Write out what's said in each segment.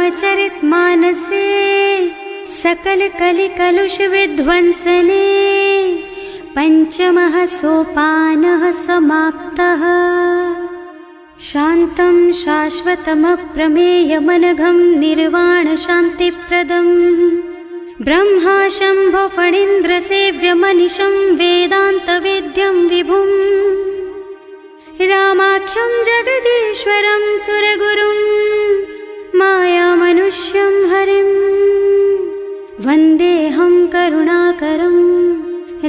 रामचरितमानसे सकल कलि कलुष विध्वंसने पंचमः सोपानः समाप्तः। शान्तं शाश्वतमप्रमेयमनघं निर्वाण शान्तिप्रदम् ब्रह्मा शम्भो फणीन्द्रसेव्यमनिशं वेदान्तवेद्यं विभुम् रामाख्यं जगदीश्वरं सुरगुरुं मायामनुष्यं हरिं वन्देऽहं करुणाकरं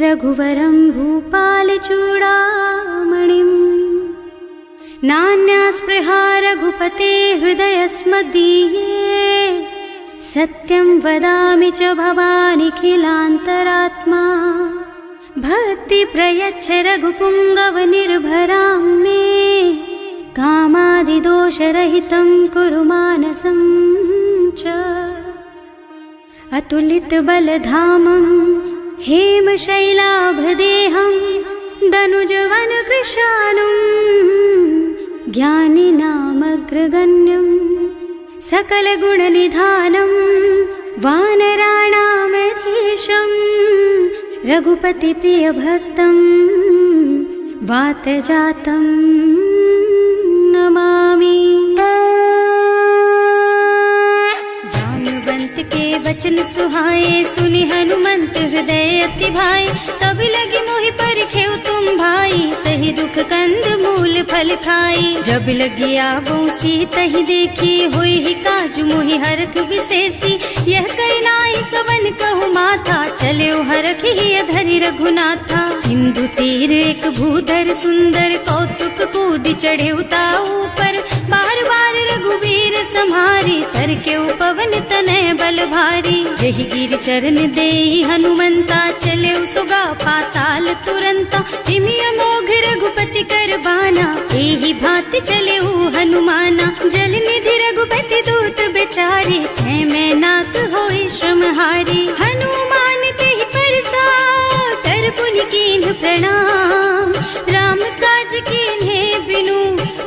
रघुवरं भूपालचूडामणिम्। नान्या स्पृहा रघुपते हृदयस्मदीये सत्यं वदामि च भवानिखिलान्तरात्मा। भक्ति प्रयच्छ रघुपुङ्गवनिर्भरां मे कामादिदोषरहितं कुरु मानसं च। अतुलितबलधामं हेमशैलाभदेहं दनुजवनकृशानुं ज्ञानिनामग्रगण्यं सकलगुणनिधानं वानराणामधीशं रघुपतिप्रियभक्तं वातजातं नमामि। जानुवंत के वचन सुहाए सुनि हनुमंत हृदय अति भाई। तब लगी मोहि परखेउ तुम भाई सही दुख कंद मूल फल खाई। जब लगी आवो सीतहि देखी होई ही काजु मोहि हरख विशेषी। यह कई नाई सवन कहु माथा चले हरख ही धरि रघुनाथा। सिंधु तीर एक भूधर सुंदर कौतुक कूद चढ़े उताऊ पर। बार बार रघुवीर सम्हारी तर के पवन तनय बल भारी। जहि गिर चरण देहि हनुमंता चले सुगा पाताल तुरंता। जिमिय मोघ रघुपति कर बाना एहि भांति चले हनुमाना। जल निधि रघुपति दूत बेचारे है मैं नाक होई श्रमहारी। हनुमान तेहि परसा कर पुनि कीन्ह प्रणाम। राम काज कीन्हे बिनु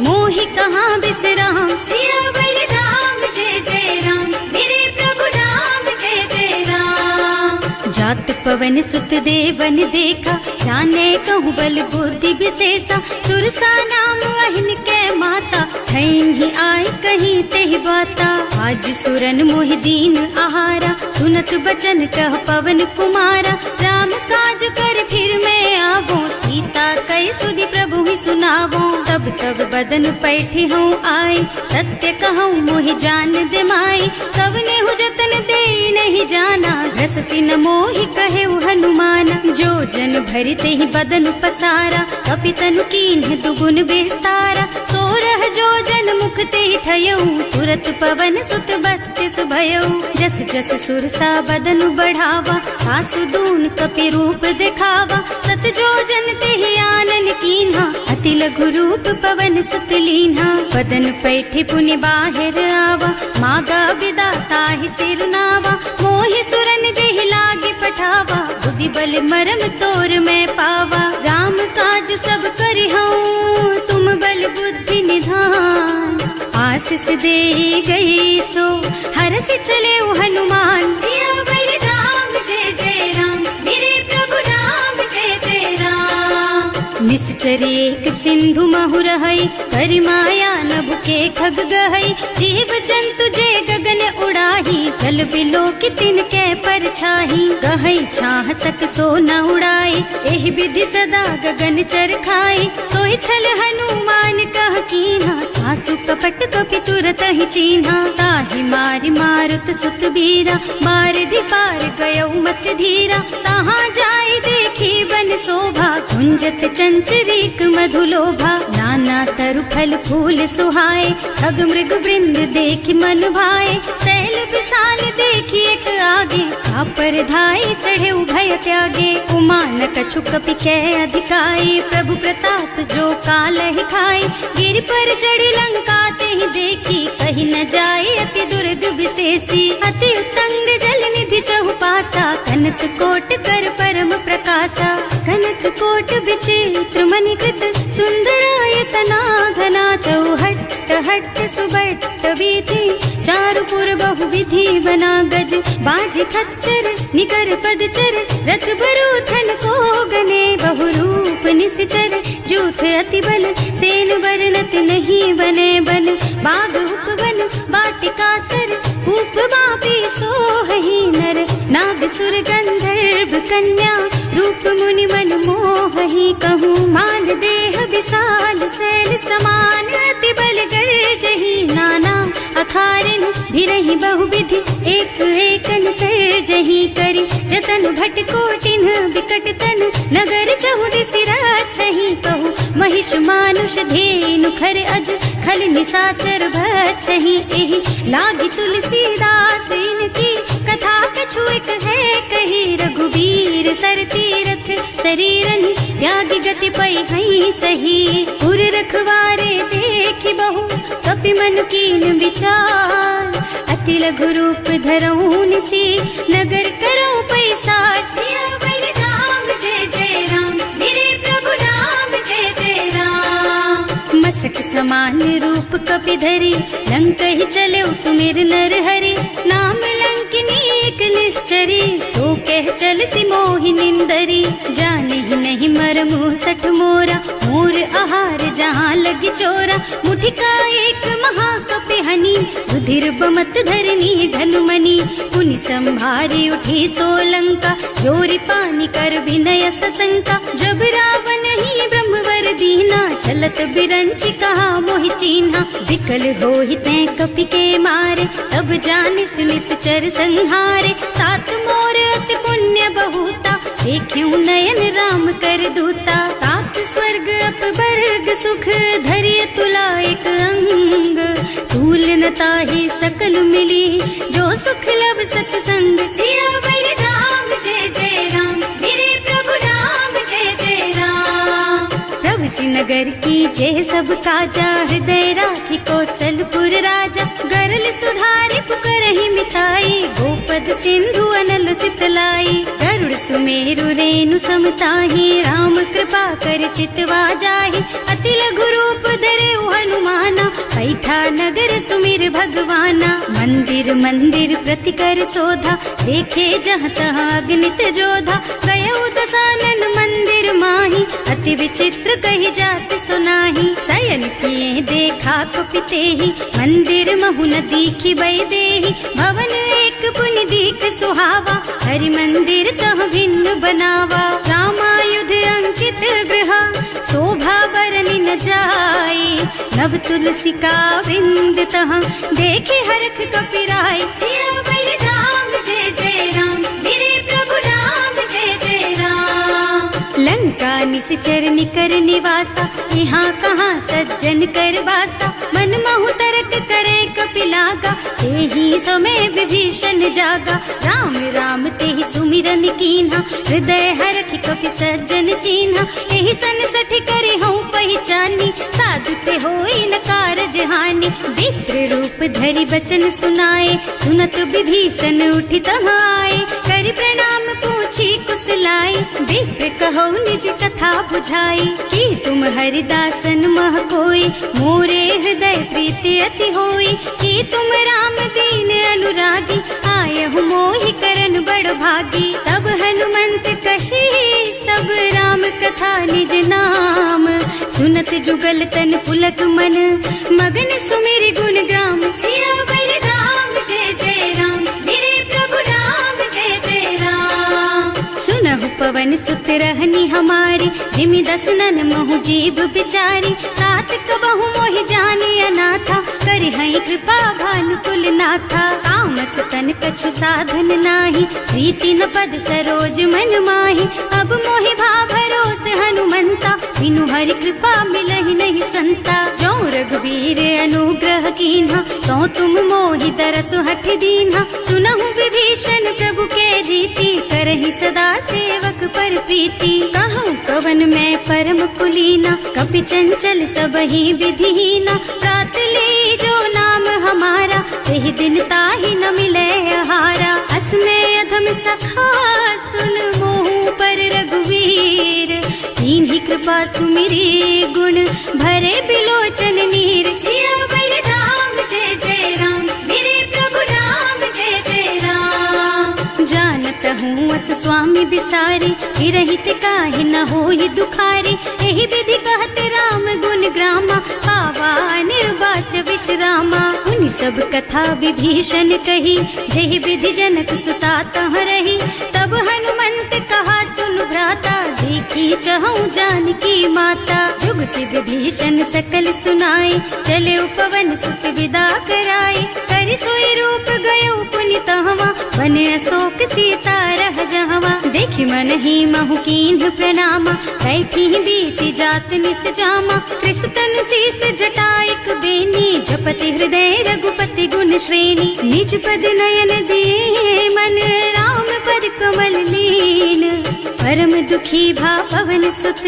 मोहि कहाँ बिसराम। सियावर राम जय जय राम मेरे प्रभु राम जय जय राम। जात पवन सुत देवन देखा जाने कहूँ बल बुद्धि विशेषा। सुरसा नाम अहिन के माता ठैन ही आय कहीं तेहि बाता। आज सुरन मोहि दीन आहारा सुनत बचन कह पवन कुमारा। राम काज कर फिर मैं आवो सीता कई सुधि प्रभु ही सुनावो। तब तब बदन पैठी हूँ आए सत्य कहूँ मोहि जान दे माई। कब ने हु जतन दे नहीं जाना घस सिन मोहि कहे हनुमाना। जो जन भरि तेहि बदन पसारा कपितनु कीन्ह दुगुन विस्तारा। सोरह जो जन मुख तेहि ठयऊ तुरत पवन सुत बत्तीस भयऊ। जस जस सुरसा बदन बढ़ावा आसु दून कपि रूप दिखावा। सत जो जन तेहि आनन कीन्हा अति लघु रूप पवन सुत लीन्हा। बदन पैठी पुनि बाहिर आवा मागा बिदा ताहि सिरनावा। मोहि सुरन जेहि लागे पठावा बुद्धि बल मरम तोर मैं पावा। राम काज सब करिहूँ तुम बल बुद्धि निधान। आशीष दे गई सो हरस चले हनुमान। सियावर राम जय जय राम मेरे प्रभु राम जय जय राम। निश्चर एक सिंधु महु रहई करि माया नभ के खग गहई। जीव जंतु जे गगन उड़ाही जल बिलो कि तिनके परछाही। गहई छाह सक सो न उड़ाई एहि विधि सदा गगन चर खाई। सोई छल हनुमान कह कीन्हा आसु कपट कपि तुरत ही चीन्हा। ताहि मारि मारुत सुत बीरा मार पार गयौ मत धीरा। तहाँ जाय देखी बन शोभा कुंजत चंचरीक मधुलोभा। नाना तरु फल फूल सुहाए खग मृग वृंद देखि मन भाए। शैल विशाल देखि एक आगे पर धाय चढ़े भय त्यागे। उमान कछु कपि कै अधिकाई प्रभु प्रताप जो काल ही खाई। गिर पर चढ़ी लंका तेहि देखी कहीं न जाए अति दुर्ग विशेषी। अति उत्तंग जल निधि चहुपासा कनक कोट कर परम प्रकाशा। कनक कोट विचित्र मणिकृत सुंदरायतना घना चौहट्ट हट्ट सुबट बीती, चारु पुर बहु विधि बना गज, बाज खच्चर निकर पदचर, रथ बरूथन को गने, बहु रूप निश्चर, जूथ अति बल, सेन बरनत नहीं बने बन, बाग उपवन बाटिका सर, कूप बापी सोहहि नर, नाग सुर गंधर्व कन्या, रूप मुनि मन मोहहि, कहूँ मान देह विशाल शैल समान, अति बल गर्जहि नाना अखारन, भिरहि बहुविधि एक एकन तरजहि करि, जतन भट कोटिन बिकट तन, नगर चहुदिसि राछहि, कहूँ महिष मानुष धेनु खर अज, खल निशाचर भक्षहि, एहि लागी तुलसीदास इनकी, कथा कछु एक है कही, रघुबीर सर तीरथ शरीरनि, त्यागी गति पै हई सही, उर रखवारे देखि बहु, कपि मन कीन विचार, अति लघु रूप धरऊं निसी, नगर करऊं पैसार, सियावर राम जय जय राम, मेरे प्रभु राम जय जय राम, मसक समान रूप कपि धरि, लंक ही चले सुमिर नर हरि, नाम लंकिनी एक निश्चरी, सो कह चल सी मोहि निंदरी, जाने ही नहीं मरमु सठ मोरा, मोर आहार जहाँ लगी चोरा, मुठिका एक महाकपि हनी, रुधिर बमत धरनी धनुमनी, पुनि संभारी उठी सोलंका, जोरी पानी कर विनय सशंका, जब रावण ही ब्रह्मवर दीना, चलत बिरंची कहा मोहि चीन्हा, विकल होहि तै कपि के मारे, तब जानिस निश्चर संहारे, तात मोर अति पुण्य बहुता, देखियो नयन राम कर दूता, तात स्वर्ग अपवर्ग सुख, धरिय तुला एक अंग, तूल न ताहि सकल मिली, जो सुख लब सतसंग, सियावर राम जय जय राम, मेरे प्रभु राम जय जय राम, प्रभु नगर की जय सब काजा, हृदय राखी कौशलपुर राजा, गरल सुधारि पुकरहि मिताई, गोपद सिंधु अनल चितलाई, गरुड़ सुमेरु रेणु समताहि, राम कृपा कर चितवा जाहि, अति लघु रूप धरे हनुमाना, बैठा नगर सुमिर भगवाना, मंदिर मंदिर प्रति कर शोधा, देखे जहाँ तहाँ अगणित जोधा, गयो दसानन मंदिर माही, अति विचित्र कही जात सुनाही, शयन किए देखा कुपितेहि, मंदिर महु न दीखि बै देहि, भवन एक पुनि दीख सुहावा, हरि मंदिर तह भिन्न बनावा, रामायुध अंकित गृह, शोभा बरनि न जाई, नव तुलसी का वृंद तह, देखे हरख कपिराई, सियावर राम जय जय राम, मेरे प्रभु राम जय जय राम, लंका निश्चर निकर निवासा, यहाँ कहाँ सज्जन कर बासा, मन महु तरक करे कपिलागा, तेहि समय विभीषण जागा, राम राम तेहि सुमिरन कीन्हा, हृदय हरखि कपि सज्जन चीन्हा, एहि सन सठ करि हूँ पहचानी, साधु ते होई न कारज हानि, विप्र रूप धरि बचन सुनाए, सुनत विभीषण उठि तहाँ आए, करि प्रणाम पूछी कुशलाई, विप्र कहो निज कथा बुझाई, कि तुम हरिदासन मह कोई, मोरे हृदय प्रीति अति होई, कि तुम राम दीन अनुरागी, आयहु मोहि करन बड़ भागी, तब हनुमंत कही सब राम कथा निज नाम, सुनत जुगल तन पुलक मन, मगन सुमिरि गुण ग्राम, सियावर राम जय जय राम, मेरे प्रभु राम जय जय राम, सुनहु पवन सुत रहनी हमारी, जिमि दसनन महु जीव बिचारी, तात कबहु मोहि जानी अनाथा, करि हई कृपा भानुकुल नाथा, तामस तन कछु साधन नाही, प्रीति न पद सरोज मन माही, अब मोहि भा भरोस हनुमंता, बिनु हरि कृपा मिलहि नहीं संता, जो रघुबीर अनुग्रह कीन्हा, तो तुम मोहि दरसु हठ दीन्हा, सुनहु विभीषण प्रभु के रीति, करहि सदा सेवक पर प्रीति, कहूँ कवन मैं परम कुलीना, कपि चंचल सबहि विधिहीना, प्रात ले जो नाम हमारा, तेहि दिन ताहि न मिले आहारा, असमय अधम सखा सुन मोहु पर रघुवीर, कीन्ही कृपा सुमिरी गुण भरे बिलोचन नीर, सियावर सारी, हिरहित काहे न होई दुखारी। एहि विधि कहत राम गुण ग्रामा, पावा निर्वाच विश्रामा। उन सब कथा विभीषण कही, जेहि विधि जनक सुता तह रही। तब हनुमंत कहा सुन भ्राता, देखी चहु जानकी माता। जुगति विभीषण सकल सुनाई, चले उपवन सुत विदा कराई। करि सोई रूप गयो पुनि तहवा, बने अशोक सीता रह जहवा। देखि मन ही महु कीन्ह प्रणामा, बैठी बीती जात निस जामा। कृष्ण शीस जटाइक बेनी, जपति हृदय रघुपति गुण श्रेणी। निज पद नयन दिए मन, राम पद कमल लीन। परम दुखी भा पवन सुत,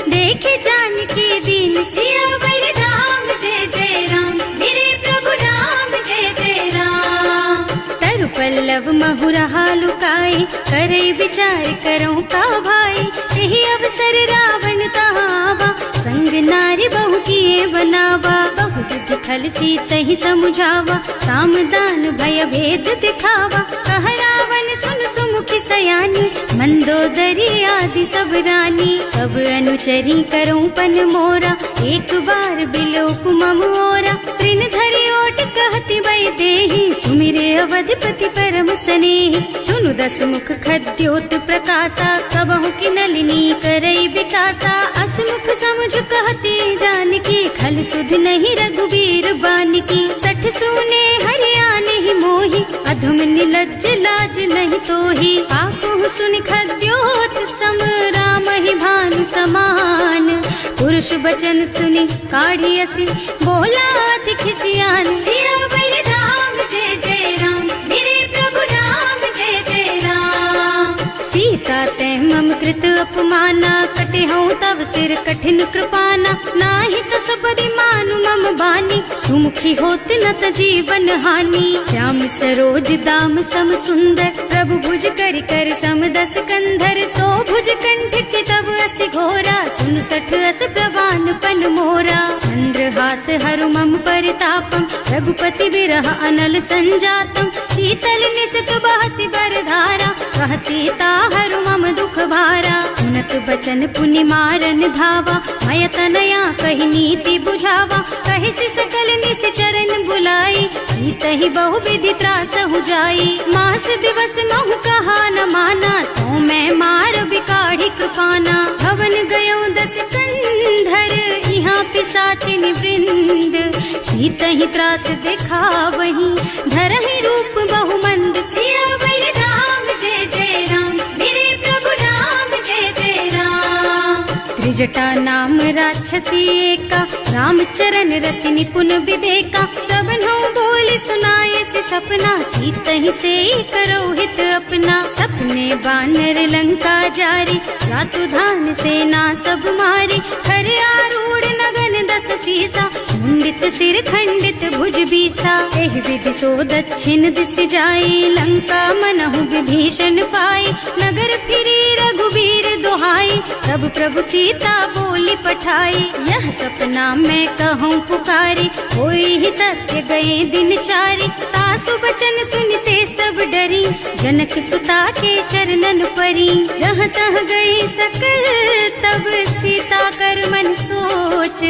देखे जानकी दीन। सियावर राम जय जय राम, मेरे प्रभु राम जय जय राम। तरु पल्लव महुरहा लुकाई, करे विचार करो का भाई। यही अवसर रावण तहावा, संग नारी बहु किए बनावा। बहु विधि खल सीतहि समुझावा, साम दान भय भेद दिखावा। कह रावण सुन सुमुखी सयानी, मंदोदरी आदि सब रानी। अब अनुचरी करऊं पन मोरा, एक बार बिलोक मम ओरा। तृण धरि ओट कहति वै देहि, सुमिरे अवधपति परम स्नेहि। सुनु दस मुख खद्योत प्रकाशा, कबहु की नलिनी करई विकासा। असमुख समुझ कहती जानकी, खल सुध नहीं रघुबीर बानकी। सठ सूने हरियाणा ही मोहि, अधम निलज्ज लाज नहीं तोहि। आकुह सुनि खद्योत सम, राम ही भानु समान। पुरुष बचन सुनि काढ़ी असी, बोला अति खिसियान। सियावर राम जय जय राम, मेरे प्रभु राम जय जय राम। सीता तै मम कृत अपमाना, कटे हूँ तव सिर कठिन कृपाना। नाही तो सबरि मानु मम बानी, सुमुखी होत न त जीवन हानि। श्याम सरोज दाम सम सुंदर, प्रभु भुज कर कर सम दस कंधर। सो भुज कंठ के तब असि घोरा, सुन सठ अस प्रवान पन मोरा। चंद्रहास हरु मम परितापम, रघुपति बिरह अनल संजातम। शीतल निसत बहसि बरधारा, कह सीता हरु मम दुख भारा। सुनत बचन पुनि मारन धावा, मय तनया कहि नीति बुझावा। कहि सकल निस चरण बुलाई, सीतहि बहु विधि त्रासहु जाई। मास दिवस महु कहा न माना, तो मैं मार बिकाढ़ी कृपाना। भवन गयो दस कंधर, यहाँ पिशाचिनी वृंद। सीतहि त्रास दिखावहि, धरहि रूप बहु मंद। सियावर राम जय जय राम, मेरे प्रभु राम जय जय राम। त्रिजटा नाम राक्षसी एका, रामचरण रति निपुण विवेका। सबनो बोल सुनाए से सपना, सीतहि से करो हित अपना। सपने बानर लंका जारी, रातु धान सेना सब मारी। खर आरूढ़ नगन दस सीसा, मुंडित सिर खंडित भुज बीसा। एहि विधि सो दक्षिण दिस जाई, लंका मनहु विभीषण पाई। नगर फिरी रघुबीर दुहाई, तब प्रभु सीता बोली पठाई। यह सपना मैं कहूँ पुकारी, होई ही सत्य गए दिन चारी। तासु बचन सुनते सब डरी, जनक सुता के चरणन परी। जहाँ तह गई सकल तब सीता कर मन सोच।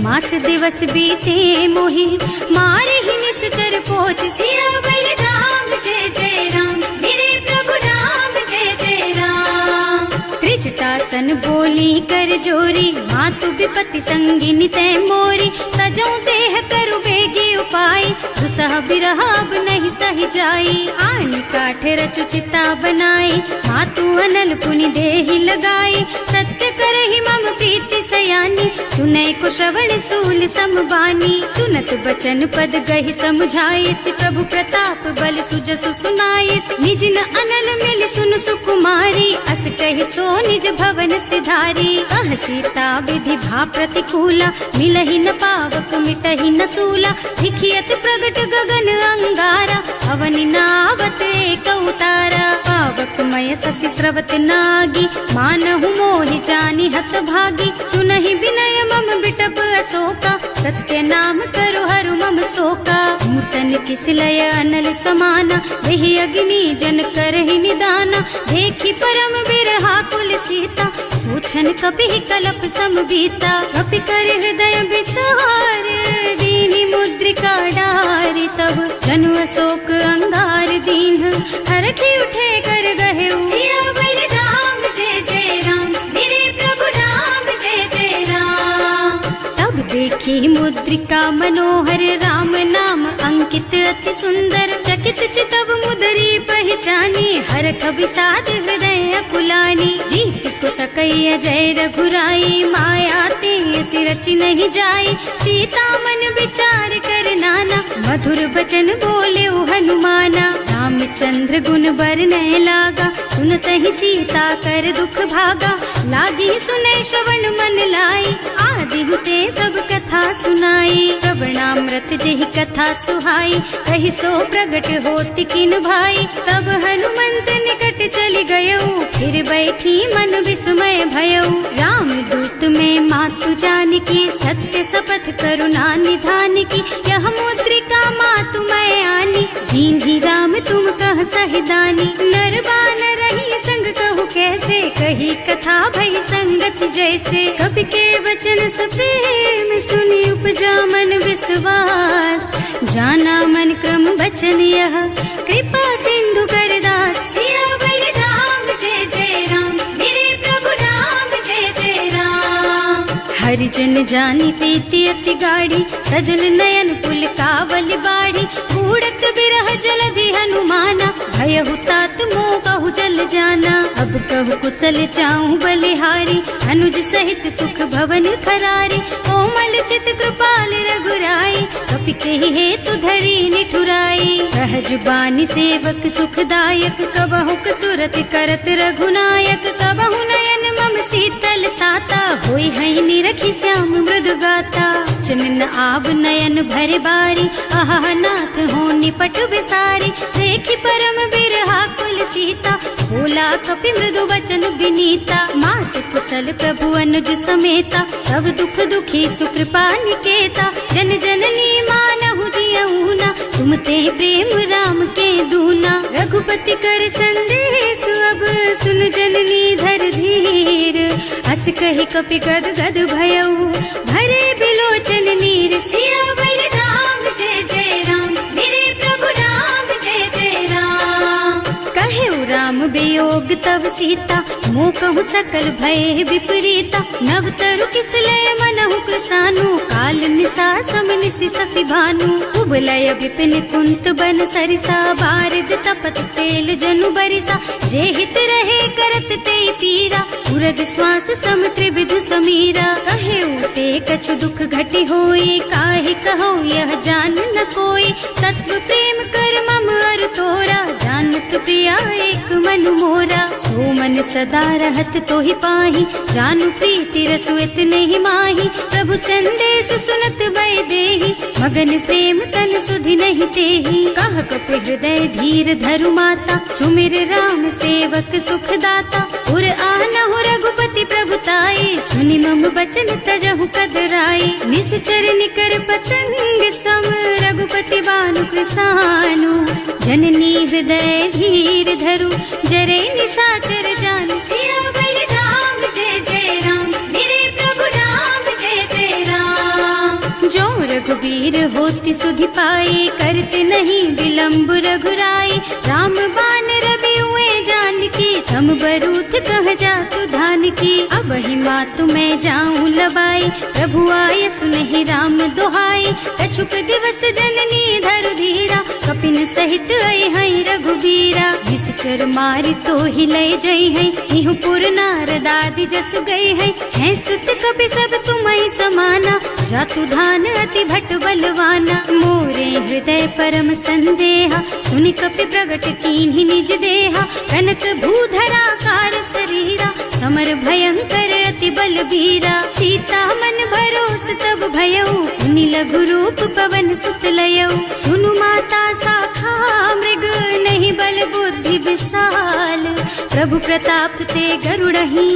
मास दिवस बीते मोहि, मारे ही निश्चर पोच। सियावर राम जय जय राम, मेरे प्रभु राम जय जय राम। त्रिजटा सन बोली कर जोरी, मातु विपति संगिनी तै मोरी। तजो देह करु बेगी उपाय, दुसह बिरह अब नहीं सही जाई। आन काठ रचु चिता बनाई, मातु अनल पुनि देहि लगाई। सत्य करहि मम प्रीति सयानी, सुनै को श्रवण सूल समबानी। सुनत बचन पद गहि समझाइस, प्रभु प्रताप बल सुजसु सुनाइस। निज न अनल मिल सुन सुकुमारी, अस कहि सो निज भवन सिधारी। कह सीता विधि भा प्रतिकूला, मिलहि न पावक मिटहि न सूला। लिखियत प्रगट गगन अंगारा, अवनि नावत एक उतारा। पावक मय ससि स्रवत नागी, मानहु मोहि जानि हत भागी। सुनहि विनय मम बिटप अशोका, सत्य नाम करु हरु मम शोका। नूतन किसलय अनल समाना, वही अग्नि जन करहि निदाना। देखि परम बिर क्षण कपि कलप सम बीता। कपि कर हृदय विचार दीनी मुद्रिका डारी। तब जनु अशोक अंगार दीन हरखी उठे कर गहे। सियावर राम जय जय राम, मेरे प्रभु राम जय जय राम। तब देखी मुद्रिका मनोहर राम नाम अंकित अति सुंदर। चकित चितव मुदरी पहचानी हरख विषाद हृदय अकुलानी। जीत को सकई अजय रघुराई, माया ते अति रचि नहीं जाई। सीता मन विचार कर नाना, मधुर बचन बोले हनुमाना। रामचंद्र गुण बरनय लागा, सुनत ही सीता कर दुख भागा। लागी सुने श्रवण मन लाई, आदि हुते सब कथा सुनाई। श्रवणामृत जेहि कथा सुहाई, कहि सो प्रगट होति किन भाई। तब हनुमंत निकट चली गयऊ, फिर बैठी मन विस्मय भयऊ। राम दूत में मातु जानकी, सत्य शपथ करुणा निधान की। यह मुद्रिका मातु मैं आनी, दीन्ही राम तुम कह सहिदानी। नर बानर रही संग कहु कैसे, कही कथा भई संगति जैसे। कवि के वचन सप्रेम सुनि उपजा मन विश्वास। जाना मन क्रम वचन यह, कृपा सिंधु कर दास। सियावर राम जय जय राम, मेरे प्रभु राम जय जय राम। हरिजन जानी प्रीति अति गाढ़ी, सजल नयन पुल कावल बाढ़ी। बूढ़त बिरह जलधि हनुमाना, भयहु तात मोह कहु जल जाना। अब कहु कुशल चाहूं बलिहारी, अनुज सहित सुख भवन खरारी। कोमल चित कृपाल रघुराई, कपि केहि हेतु धरी निठुराई। सहज बानी सेवक सुखदायक, कबहु सुरत करत रघुनायक। कबहु नयन मम शीतल ताता, होई हई निरखी श्याम मृदु गाता। चनन आव नयन भरे बारी, आहा नाथ हो निपट विसारी। देखी परम बिरहा कुल सीता, बोला कपि मृदु वचन विनीता। मात कुशल प्रभु अनुज समेता, तब दुख दुखी सुकृपा निकेता। जन जननी मानहु जियऊना, तुम ते प्रेम राम के दूना। रघुपति कर संदेश अब सुन जननी धर धीर। अस कहि कपि गद गद भयऊ, भरे बिलोचन नीर। सियावर राम जय जय राम, मेरे प्रभु राम जय जय राम। कहे राम वियोग तब सीता, मोह कहु सकल भय विपरीता। नव तरु किसलय मनहु कृसानु, काल निसा सम निशि शशि भानु। उबलय विपिन कुंत बन सरिसा, बारिद तपत तेल जनु बरिसा। जे हित रहे करत ते पीरा, उरग श्वास सम त्रिविध समीरा। कहे उते कछु दुख घटि होई, काहे कहो यह जान न कोई। तत्व प्रेम कर मम अर तोरा, जानत प्रिया एक मन मोरा। सो मन सदा रहत तोहि पाहि, जानु प्रीति रसु इतने ही माही। प्रभु संदेश सुनत भय देहि, मगन प्रेम तन सुधि नहीं तेहि। कह कपि हृदय धीर धरु माता, सुमिर राम सेवक सुख दाता। उर आनहु रघुपति प्रभुताई, सुनि मम बचन तजहु कदराई। निश्चर निकर पतंग सम, रघुपति बानु कृसानु। जननी हृदय धीर धरु, जरे निशाचर जानु। सियावर राम जय जय राम, मेरे प्रभु राम जय जय राम। जो रघुबीर होति सुधि पाई, करते नहीं विलम्ब रघुराई। राम बान रवि हुए जानकी, थम बरूथ कह जातु धान की। अब ही मातु मैं जाऊं लबाई, प्रभु आय सुनहि राम दुहाई। कछुक दिवस जननी धरु धीरा, कपिन सहित आई हई रघुबीरा। निश्चर मारि तो ही लय जई है, इहु पुर नारद आदि जसु गई है। हैं सुत कपि सब तुम्हि समाना, जातु धान अति भट बलवाना। मोरे हृदय परम संदेहा, सुनि कपि प्रगट कीन्हि निज देहा। कनक भूधरा कार शरीरा, समर भयंकर अति बलबीरा। सीता मन भरोस तब भयऊ, मुनि लघु रूप पवन सुत लयऊ। सुनु माता शाखा मृग, नहीं बल बुद्धि विशाल। प्रभु प्रताप ते गरुड़हि,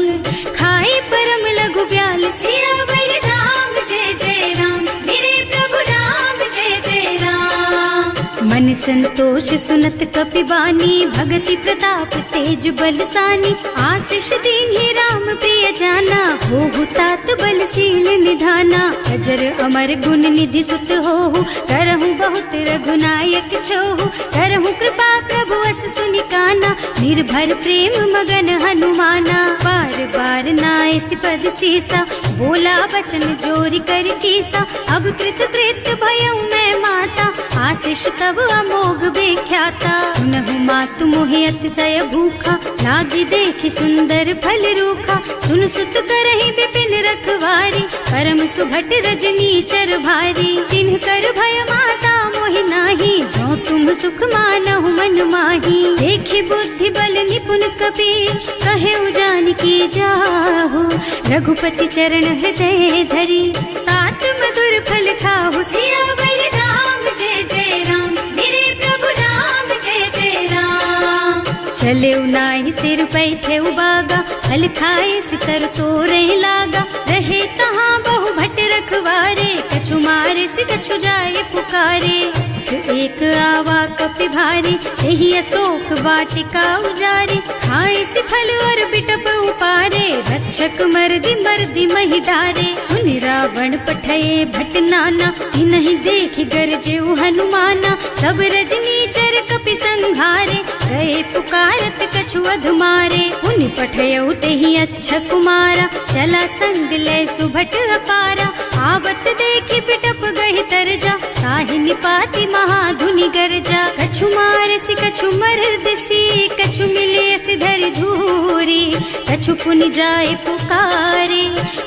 खाई परम लघु ब्याल। सियावर राम जय जय राम, मेरे प्रभु राम जय जय राम। मन संतोष सुनत कपिबानी, भगति प्रताप तेज बलसानी। आशीष दीन्हि राम प्रिय जाना, होहु तात बलशील निधाना। अजर अमर गुण निधि सुत होहु, करहु बहुत रघुनायक छोहु। करहु कृपा प्रभु अस सुनि काना, निर्भर प्रेम मगन हनुमाना। बार बार नाय सिपद सीसा, बोला बचन जोरि कर कीसा। अब कृत कृत भयउ मैं माता, आशीष तब अमोघ बेख्याता। सुनहु मातु मोहि अतिशय भूखा, लागी देखि सुंदर फल रूखा। सुन सुत करहि विपिन रखवारी, परम सुभट रजनी चर भारी। तिन्ह कर भय माता मोहि नाही, जो तुम सुख मानहु मन माही। देखि बुद्धि बल निपुण कबीर, कहे जानकी जाहु। रघुपति चरण हृदय धरी, तात मधुर फल खाहु। सियावर राम जय जय राम, मेरे प्रभु राम जय जय राम। चले नाहि सिर बैठे बागा, फल खाए सितर तोरे लागा। रहे कहाँ बहु भट रखवारे, कछु मारे से कछु जाए पुकारे। एक आवा कपि भारी, यही अशोक वाटिका उजारी। खाए से फल और बिटप उपारे, रक्षक मर्दि मर्दि महि डारे। सुनि रावण पठये भट नाना, नहीं देखि गरजे हनुमाना। सब रजनी चर कपि संघारे, गए पुकारत कछु अधमारे। उनि पठयउ तेहि अच्छा कुमारा, चला संग ले सुभट अपारा। आवत देखि बिटप गहि तरजा, ताहि निपाति महाधुनि गरजा। कछु मारसि कछु मर्दसी, कछु मिले सिधरि धूरी। कछु पुनि जाए पुकारे,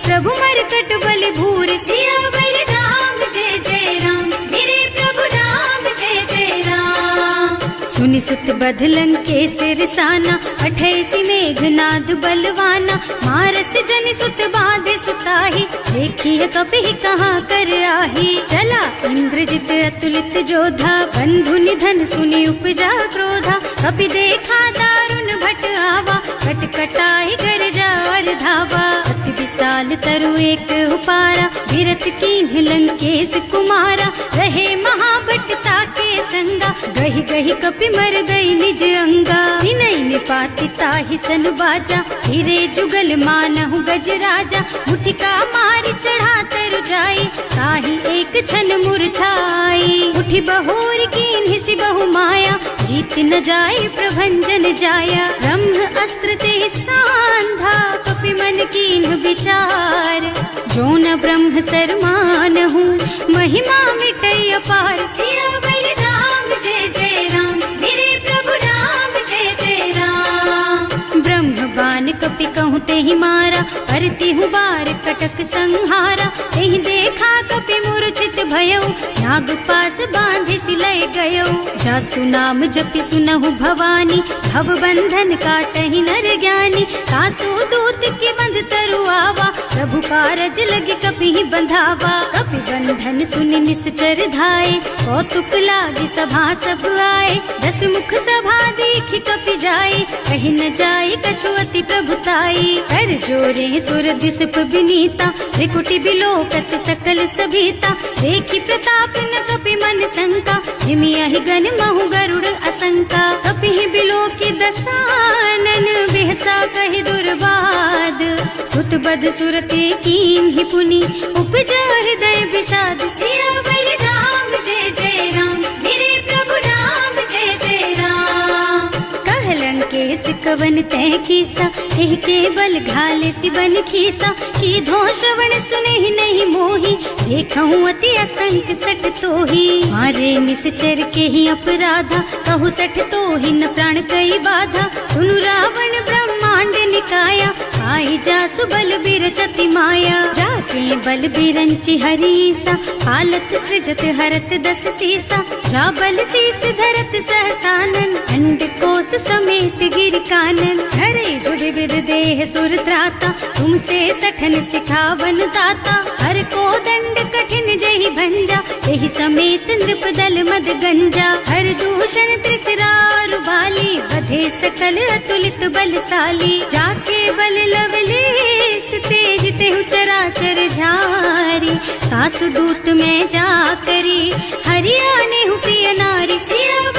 प्रभु मरकट बलि भूरि। सियावर राम जय जय राम, मेरे प्रभु राम जय जय राम। सुनि सुत बधलन के सिरसाना, अठैसी मेघनाद बलवाना। मारस जनि सुत बाधे सुताही, देखी कपि कहाँ कर आही। चला इंद्रजित अतुलित जोधा, बंधु निधन सुनि उपजा क्रोधा। कपि देखा दारुण भट आवा, कटकटाई गरजा और धावा। अति विशाल तरु एक उपारा, विरत कीन्ह लंकेश कुमारा। रहे महाभट ताके संगा, गहि गहि कपि मर गई निज अंगा। तिनहि निपाति ताहि सन बाजा, हिरे जुगल मानहु गज राजा। मुठिका मारि चढ़ा तरु जाई, ताहि एक छन मुरझाई। उठि बहोर कीन्हि सि बहु माया, जीत न जाए प्रभंजन जाया। ब्रह्म अस्त्र ते सांधा, कपि मन कीन्ह विचार। जो न ब्रह्म सर मानहु, महिमा मिटै अपार। सियावर राम जय जय राम, मेरे प्रभु राम जय जय राम। ब्रह्म बान कपि कहूँ तेहि मारा, करती हूँ बार कटक संहारा। तेहि देखा कपि मूर्छित भयउ, नाग पास बांधि सिलय गयउ। जासु नाम जपि सुनहु भवानी, भव बंधन काटहि नर ज्ञानी। सासु दूत की बंध तरु आवा, प्रभु कारज लगे कपि बंधावा। कपि बंधन सुनि निश्चर धाये, कौतुक लागी सभा सब आए। दस मुख सभा देखि कपि जाए, कहि न जाए कछु अति प्रभुताई। कर जोरे सुर दिसप विनीता, त्रिकुटी बिलोकत सकल सभीता। देखि प्रताप न कपि मन शंका, हिमियहि गन महु गरुड़ असंका। कपि बिलोकि दसानन, बिहसा कहि दुर्बाद। सुत बध सुरते कीन्हि पुनि, उपजा हृदय विषाद। सियावर राम जय जय राम, मेरे प्रभु राम जय जय राम। कह लंकेश कवन तै कीसा, एह के बल घाले सि बन खीसा। कीधो श्रवण सुनेहि नहीं मोही, देखहु अति असंख सठ तोही। मारे निश्चर के ही अपराधा, कहु सठ तोहि न प्राण कई बाधा। सुनु रावण ब्रह्मांड निकाया, आई जासु बल बिरचति माया। जाके बल बिरंचि हरीसा, हालत सृजत हरत दस सीसा। जा बल शीस धरत सहसानन, अंड कोस समेत गिर कानन। हरे जुग विद देह सुर त्राता, तुमसे सठन सिखावन दाता। हर को दंड कठिन जहि भंजा, एहि समेत नृप दल मद गंजा। हर दूषण त्रिसरार बाली, बधे सकल अतुलित बलशाली। जाके बल लवलेस तेज तेहु चराचर झारी। सासु दूत में जा करी, हरियाणे प्रिय नारी। सिया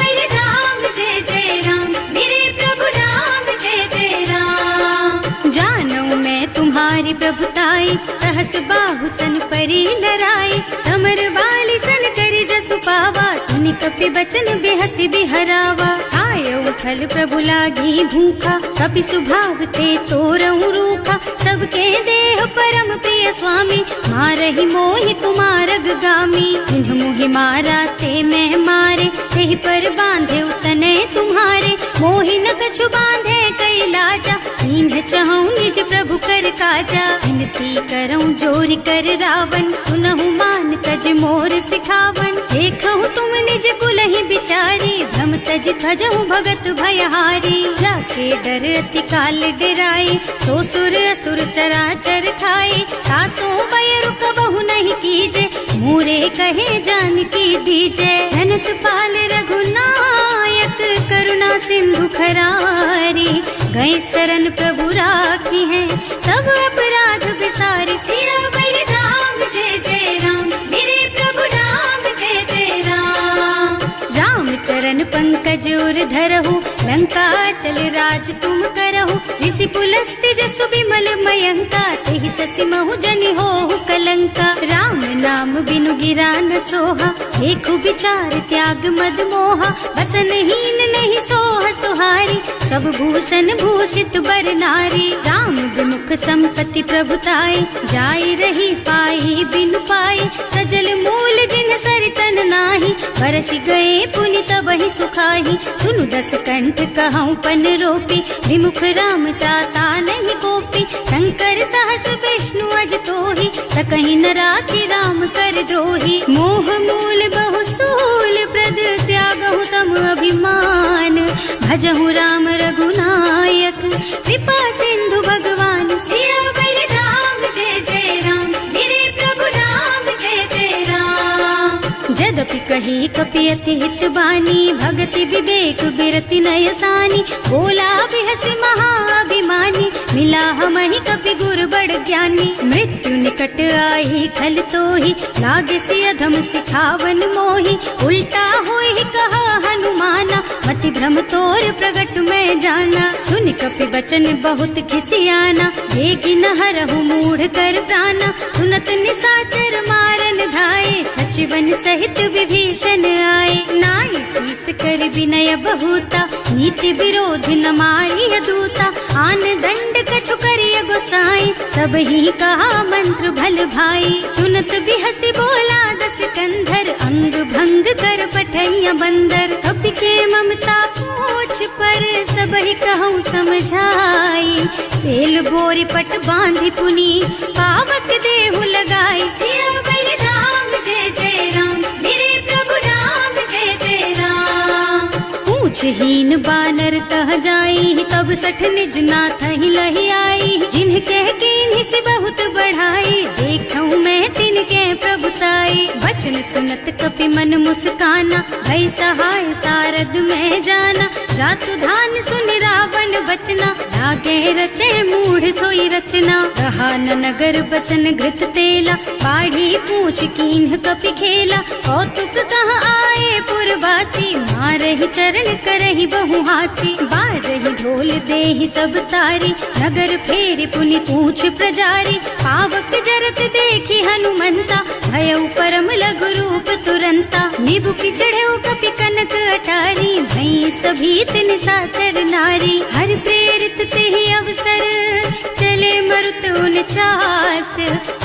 आई, सहस बाहु सन परी लराई, समर बाली सन करी जसु पावा, सुनि कपि बचन बेहसी बिहरावा। आयो फल प्रभु लागी भूखा, कपि सुभाव ते तोरहु रूखा, सबके देह परम प्रिय स्वामी, मारहि मोहि तुमारग गामी। जिन्ह मोहि मारा ते मैं मारे, तेहि पर बांधे उतने तुम्हारे, मोहि न कछु बांधे कई लाजा, नींद चहूँ निज प्रभु कर काजा। विनती करऊँ जोरि कर रावण, सुनहु मान तज मोर सिखावन, देखहु तुम निज कुलहि बिचारी, भ्रम तज थजहु भगत भयहारी। जाके डर अति काल डराई, सो सुर असुर चराचर खाए, तासो बयरु कबहु नहीं कीजे, मोरे कहे जानकी दीजे। धनत पाल रघुनायक, करुणा सिंधु खरारी, गए शरण प्रभु राखी है, तब अपराध विसारी। सियावर राम जय जय राम, मेरे प्रभु राम जय जय राम। राम चरण पंकज उर धरहु, लंका चल राज तुम करहु, ऋषि पुलस्त्य जसु बिमल मयंका, तेहि ससि महु जनि होहु कलंका। राम नाम बिनु गिरा न सोहा, देखु विचार त्याग मद मोहा, बसनहीन नहीं सोह सुहारी, सब भूषण भूषित बर नारी। राम विमुख संपत्ति प्रभुताई, जाई रही पाई बिनु पाई, सजल मूल जिन सरितन नाही, बरसि गए पुनि तबहि सुखाही। सुनु दस कंठ कहऊँ पन रोपी, विमुख राम ताता नहीं कोपी, शंकर सहस विष्णु अज तोहि, सकहि न राखि राम कर द्रोही। मोह मूल बहु सूल प्रद, त्यागहु तम अभिमान, भजहु राम रघुनायक, कृपा सिंधु भगवान। सियावर राम जय जय राम, मेरे प्रभु राम जय जय राम। जदपि कही कपि अति हित बानी, भगति विवेक बिरति नय सानी, बोला बिहसि महाअभिमानी, मिला हमहि कपि गुर बड़ ज्ञानी। मृत्यु निकट आई खल तोहि, लागे सि अधम सिखावन मोहि, उल्टा होहि कहा हनुमाना, मति भ्रम तोर प्रगट में जाना। सुन कपि बचन बहुत खिसियाना, देगी न हरहु मूढ़ कर प्राणा, सुनत निसाचर मारन धाये, सचिवन सहित विभीषण आए। नाई शीस कर विनय बहुता, नीति विरोधी न मारिय दूता, आन दंड कछु करिय गोसाई, सब ही कहा मंत्र भल भाई। सुनत बिहसी बोला दस कंधर, अंग भंग कर पठैया बंदर, कपि के ममता पूछ पर, सब ही कहूँ समझाई। तेल बोरी पट बांधि पुनी, पावक देहु लगाई। सियावर राम जय जय राम, मेरे प्रभु राम जय जय राम। पूछहीन बानर तह जाई, तब सठ निज नाथ ही लही आई, जिन्ह कह कीन्हि से बहुत बढ़ाई, देखऊँ मैं तिनके प्रभुताई। वचन सुनत कपि मन मुस्काना, भई सहाय सारद में जाना, जातु धान सुन रावण बचना, लागे रचे मूढ़ सोई रचना। रहा न नगर बसन घृत तेला, बाढ़ी पूछ कीन्ह कपि खेला, कौतुक कह आए पुरवासी, मारहि चरण करहि बहु हासी। बारहि ढोल देहि सब तारी, नगर फेरि पुनि पूछ प्रजारी, पावक जरत देखि हनुमंता, भयउ परम लघु रूप तुरंता। निबुकि चढ़ऊ कपि कनक अटारी, भई सभीत निसाचर नारी। हर प्रेरित तेहि अवसर, चले मरुत उनचास,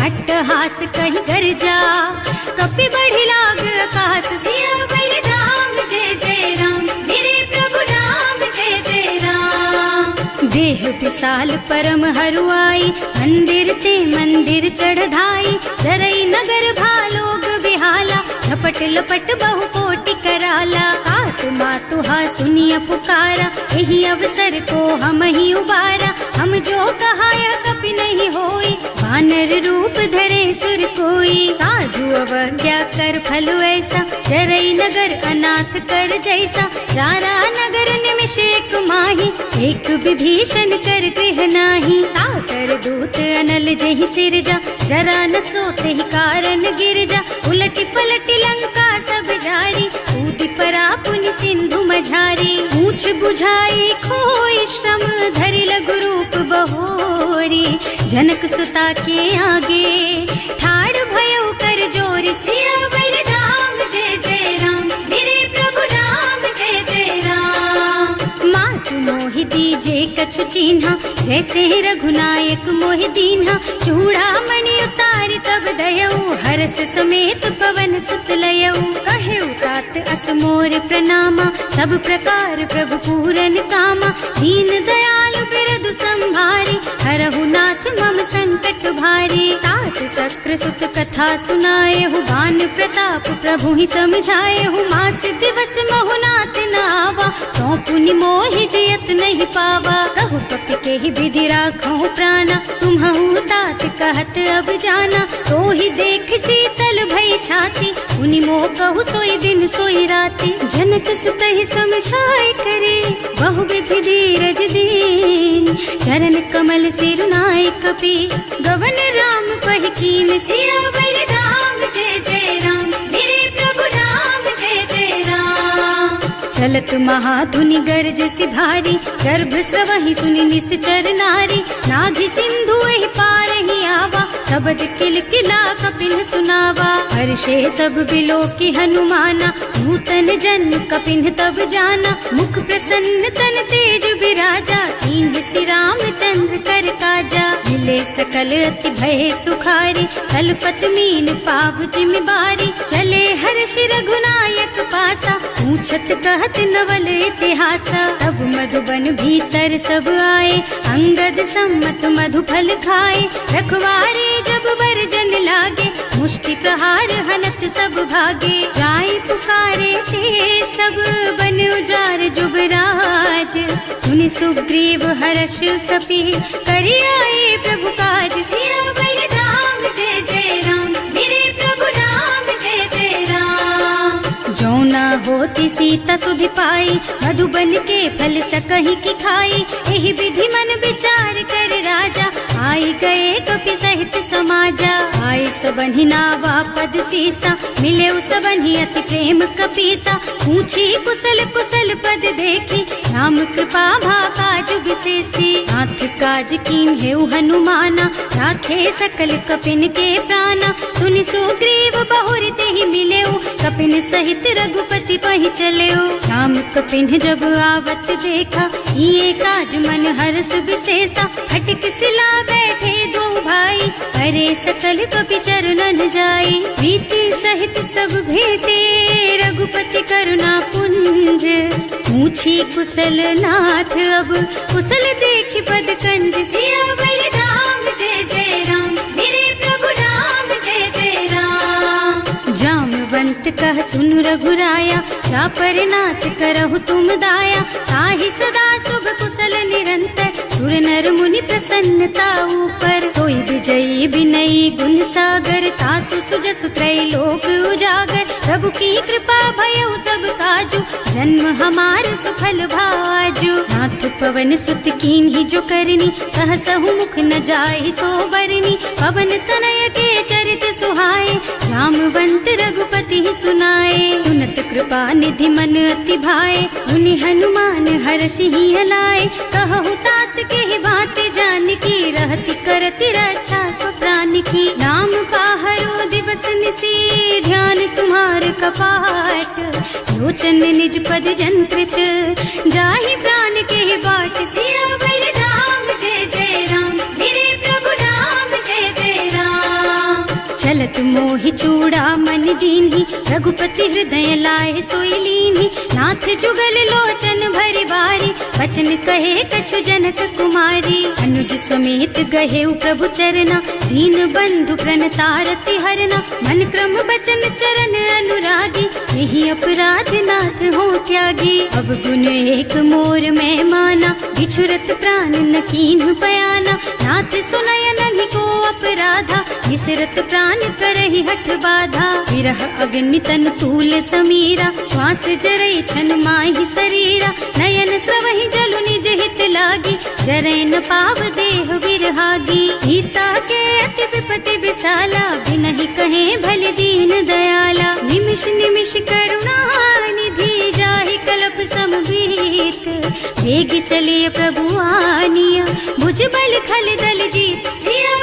अट्टहास कहि गर्जा, कपि बढ़ि लाग आकाश। सियावर राम जय जय राम, मेरे प्रभु राम जय जय राम। देह विशाल परम हरुआई, मंदिर ते मंदिर चढ़धाई, जरई नगर भालोग बिहाला, झपट लपट बहु कोटि कराला। आत्मा तुहा सुनिय पुकारा, यही अवसर को हम ही उबारा, हम जो कहा यह कपि नहीं होई, वानर रूप धरे सुर कोई। साधु अवज्ञा कर फल ऐसा, जरई नगर अनाथ कर जैसा, सारा नगर निमिष एक माही, एक विभीषण कर गृह नाही। ताकर दूत अनल जहि सिरजा, जरा न सोते ही कारण गिर जा, उलटी पलटी लंका सब जारी, कूदि परा पुनि सिंधु मझारी। पूछ बुझाई खोई श्रम, धरि लघु रूप बहोरी, जनक सुता के आगे ठाड़ भयो कर जोर, सियावर राम जय जय राम, मेरे प्रभु राम जय जय राम। मात मोहि दीजे कछु चिन्हा, जैसे रघुनायक मोहि दीन्हा। चूड़ामणि उतारि तब दयऊ, हरस समेत पवन सुत लयऊ। कहेऊ तात अस मोर प्रणामा, सब प्रकार प्रभु पूरन कामा। दीन दयालु बिरदु संभारी, हरहु नाथ मम संकट भारी। तात सक्र सुत कथा सुनाए हूँ, बान प्रताप प्रभु ही समझाए हूँ। मास दिवस महु नाथ न आवा, तो पुनि मोहि जियत नहीं पावा। कहु पति के ही विधि राखो प्राणा, तुम्हु तात कहत अब जाना। तो ही देख शीतल भई छाती, उनि मोह कहु सोई दिन सोई राती। जनक सुत ही समझाए करे, बहु विधि धीरज दीन। चरण कमल सिरुनाए कपि, गवन राम पहि कीन। सियावर राम जय जय राम, मेरे प्रभु राम जय जय राम। चलत महाधुनि गरज सि भारी, गर्भ स्रवहि सुनि निश्चर नारी। नाभि सिंधु एहि पार ही आवा, शब्द किलकिला कपिल सुनावा। हर्षे सब बिलो की हनुमाना, नूतन जन कपिन तब जाना। मुख प्रसन्न तन तेज विराजा, कीन्ह श्री रामचंद्र कर काजा। मिले सकल अति भय सुखारी, कलपत मीन पाव जिम बारी। चले हर्ष रघुनायक पासा, पूछत कहत नवल इतिहासा। तब मधुबन भीतर सब आए, अंगद सम्मत मधु फल खाए। रखवारे जब बरजन लागे, मुष्टि प्रहार हनत सब भागे। जाय पुकारे ते सब बन उजार जुबराज। सुनि सुग्रीव हर्ष कपि, करि आए प्रभु काज। सियावर राम जय जय राम, मेरे प्रभु राम जय जय राम। जो न होती सीता सुधि पाई, मधुबन के फल सकहि की खाई। एहि विधि मन विचार कर राजा, आई गए कपि सहित समाजा। आए सबन्हि नावा पद सीसा, मिले सबन्हि अति प्रेम कपीसा। पूछी कुशल कुशल पद देखी, राम कृपा भा काज विशेषी। नाथ काज कीन्हेउ हनुमाना, राखे सकल कपिन के प्राणा। सुनि सुग्रीव बहुर तेहि मिलेउ, कपिन सहित रघुपति पहि चलेउ। राम कपिन जब आवत देखा, ये काज मन हर्ष विशेषा। हटिक सिला बैठे दो भाई, अरे सकल कपि चरणन जाई। प्रीति सहित सब भेटे, रघुपति करुणा पुंज। पूछी कुशल नाथ अब, कुशल देखि पद कंज। सियावर राम जय जय राम, मेरे प्रभु राम जय जय राम। जामवंत कह सुन रघुराया, जा पर नाथ करहु तुम दाया। ताहि सदा शुभ कुशल निरंतर, सुर नर मुनि प्रसन्नता ऊपर। कोई विजयी विनयी गुण सागर, तासु सुजसु त्रैलोक उजागर। प्रभु की कृपा भयउ सब काजू, जन्म हमार सुफल भाजू। नाथ पवन सुत कीन्ही जो करनी, सहसहु मुख न जाहि सो बरनी। पवन तनय के चरित सुहाए, जामवंत रघुपति सुनाए। सुनत कृपा निधि मन अति भाए, मुनि हनुमान हर्षि ही हलाए। कहु तात के ही बात जान की, रहती करती रक्षा सो प्राण की। नाम पाहरो दिवस निसी, ध्यान तुम्हार कपाट। लोचन निज पद जंत्रित, जाहि प्राण के ही बाट। सियावर राम जय जय राम, मेरे प्रभु राम जय जय राम। चलत मोहि चूड़ामणि दीन्ही, रघुपति हृदय लाए सोई लीन्ही। नाथ जुगल लोचन भरि बारी, वचन कहे कछु जनक कुमारी। अनुज समेत गहेउ प्रभु चरना, दीन बंधु प्रणतारति हरना। मन क्रम बचन चरण अनुरागी, यही अपराध नाथ हो त्यागी। अब गुण एक मोर मैं माना, बिछुरत प्राण न कीन्ह बयाना। नाथ सुनय नन्हि को अपराधा, विसरत प्राण करहि हठ बाधा। विरह अग्नि तन तूल समीरा, श्वास जरई छन माहि शरीरा। नयन स्रवहि जलु निज हित लागी, जरै न पाव देह विरहागी। सीता के अति विपति विशाला, बिनहि कहे भल दीन दयाला। निमिष निमिष करुणा निधि, जाहि कलप समभीत। वेग चलिए प्रभु आनिया, भुज बल खल दल जीत। सिया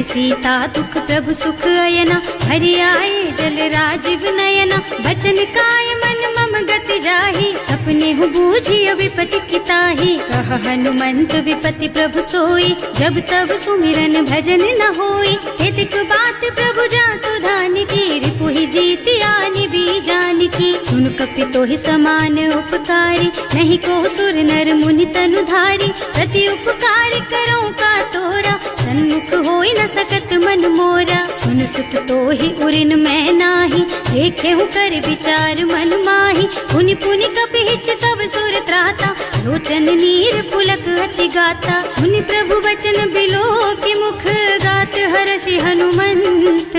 सुनि सीता दुख प्रभु सुख अयना, हरि आए जल राजीव नयना। बचन काय मन मम गति जाहि, सपने हूँ बूझी विपति किताही। कह हनुमंत विपति प्रभु सोई, जब तब सुमिरन भजन न होई। हितक बात प्रभु जातु धान की, रिपुहि जीति आनि भी जान की। सुन कपि तोहि समान उपकारी, नहीं को सुर नर मुनि तनु धारी। प्रति उपकार करो का तोरा, सन्मुख होई न सकत मन मोरा। सुन सुत तोहि उरिन मैं नाही, देखे हूँ कर विचार मन माही। पुनि पुनि कपि हिच तब सुर त्राता, लोचन नीर पुलक अति गाता। सुनि प्रभु बचन बिलो की मुख, गात हर्षि हनुमंत।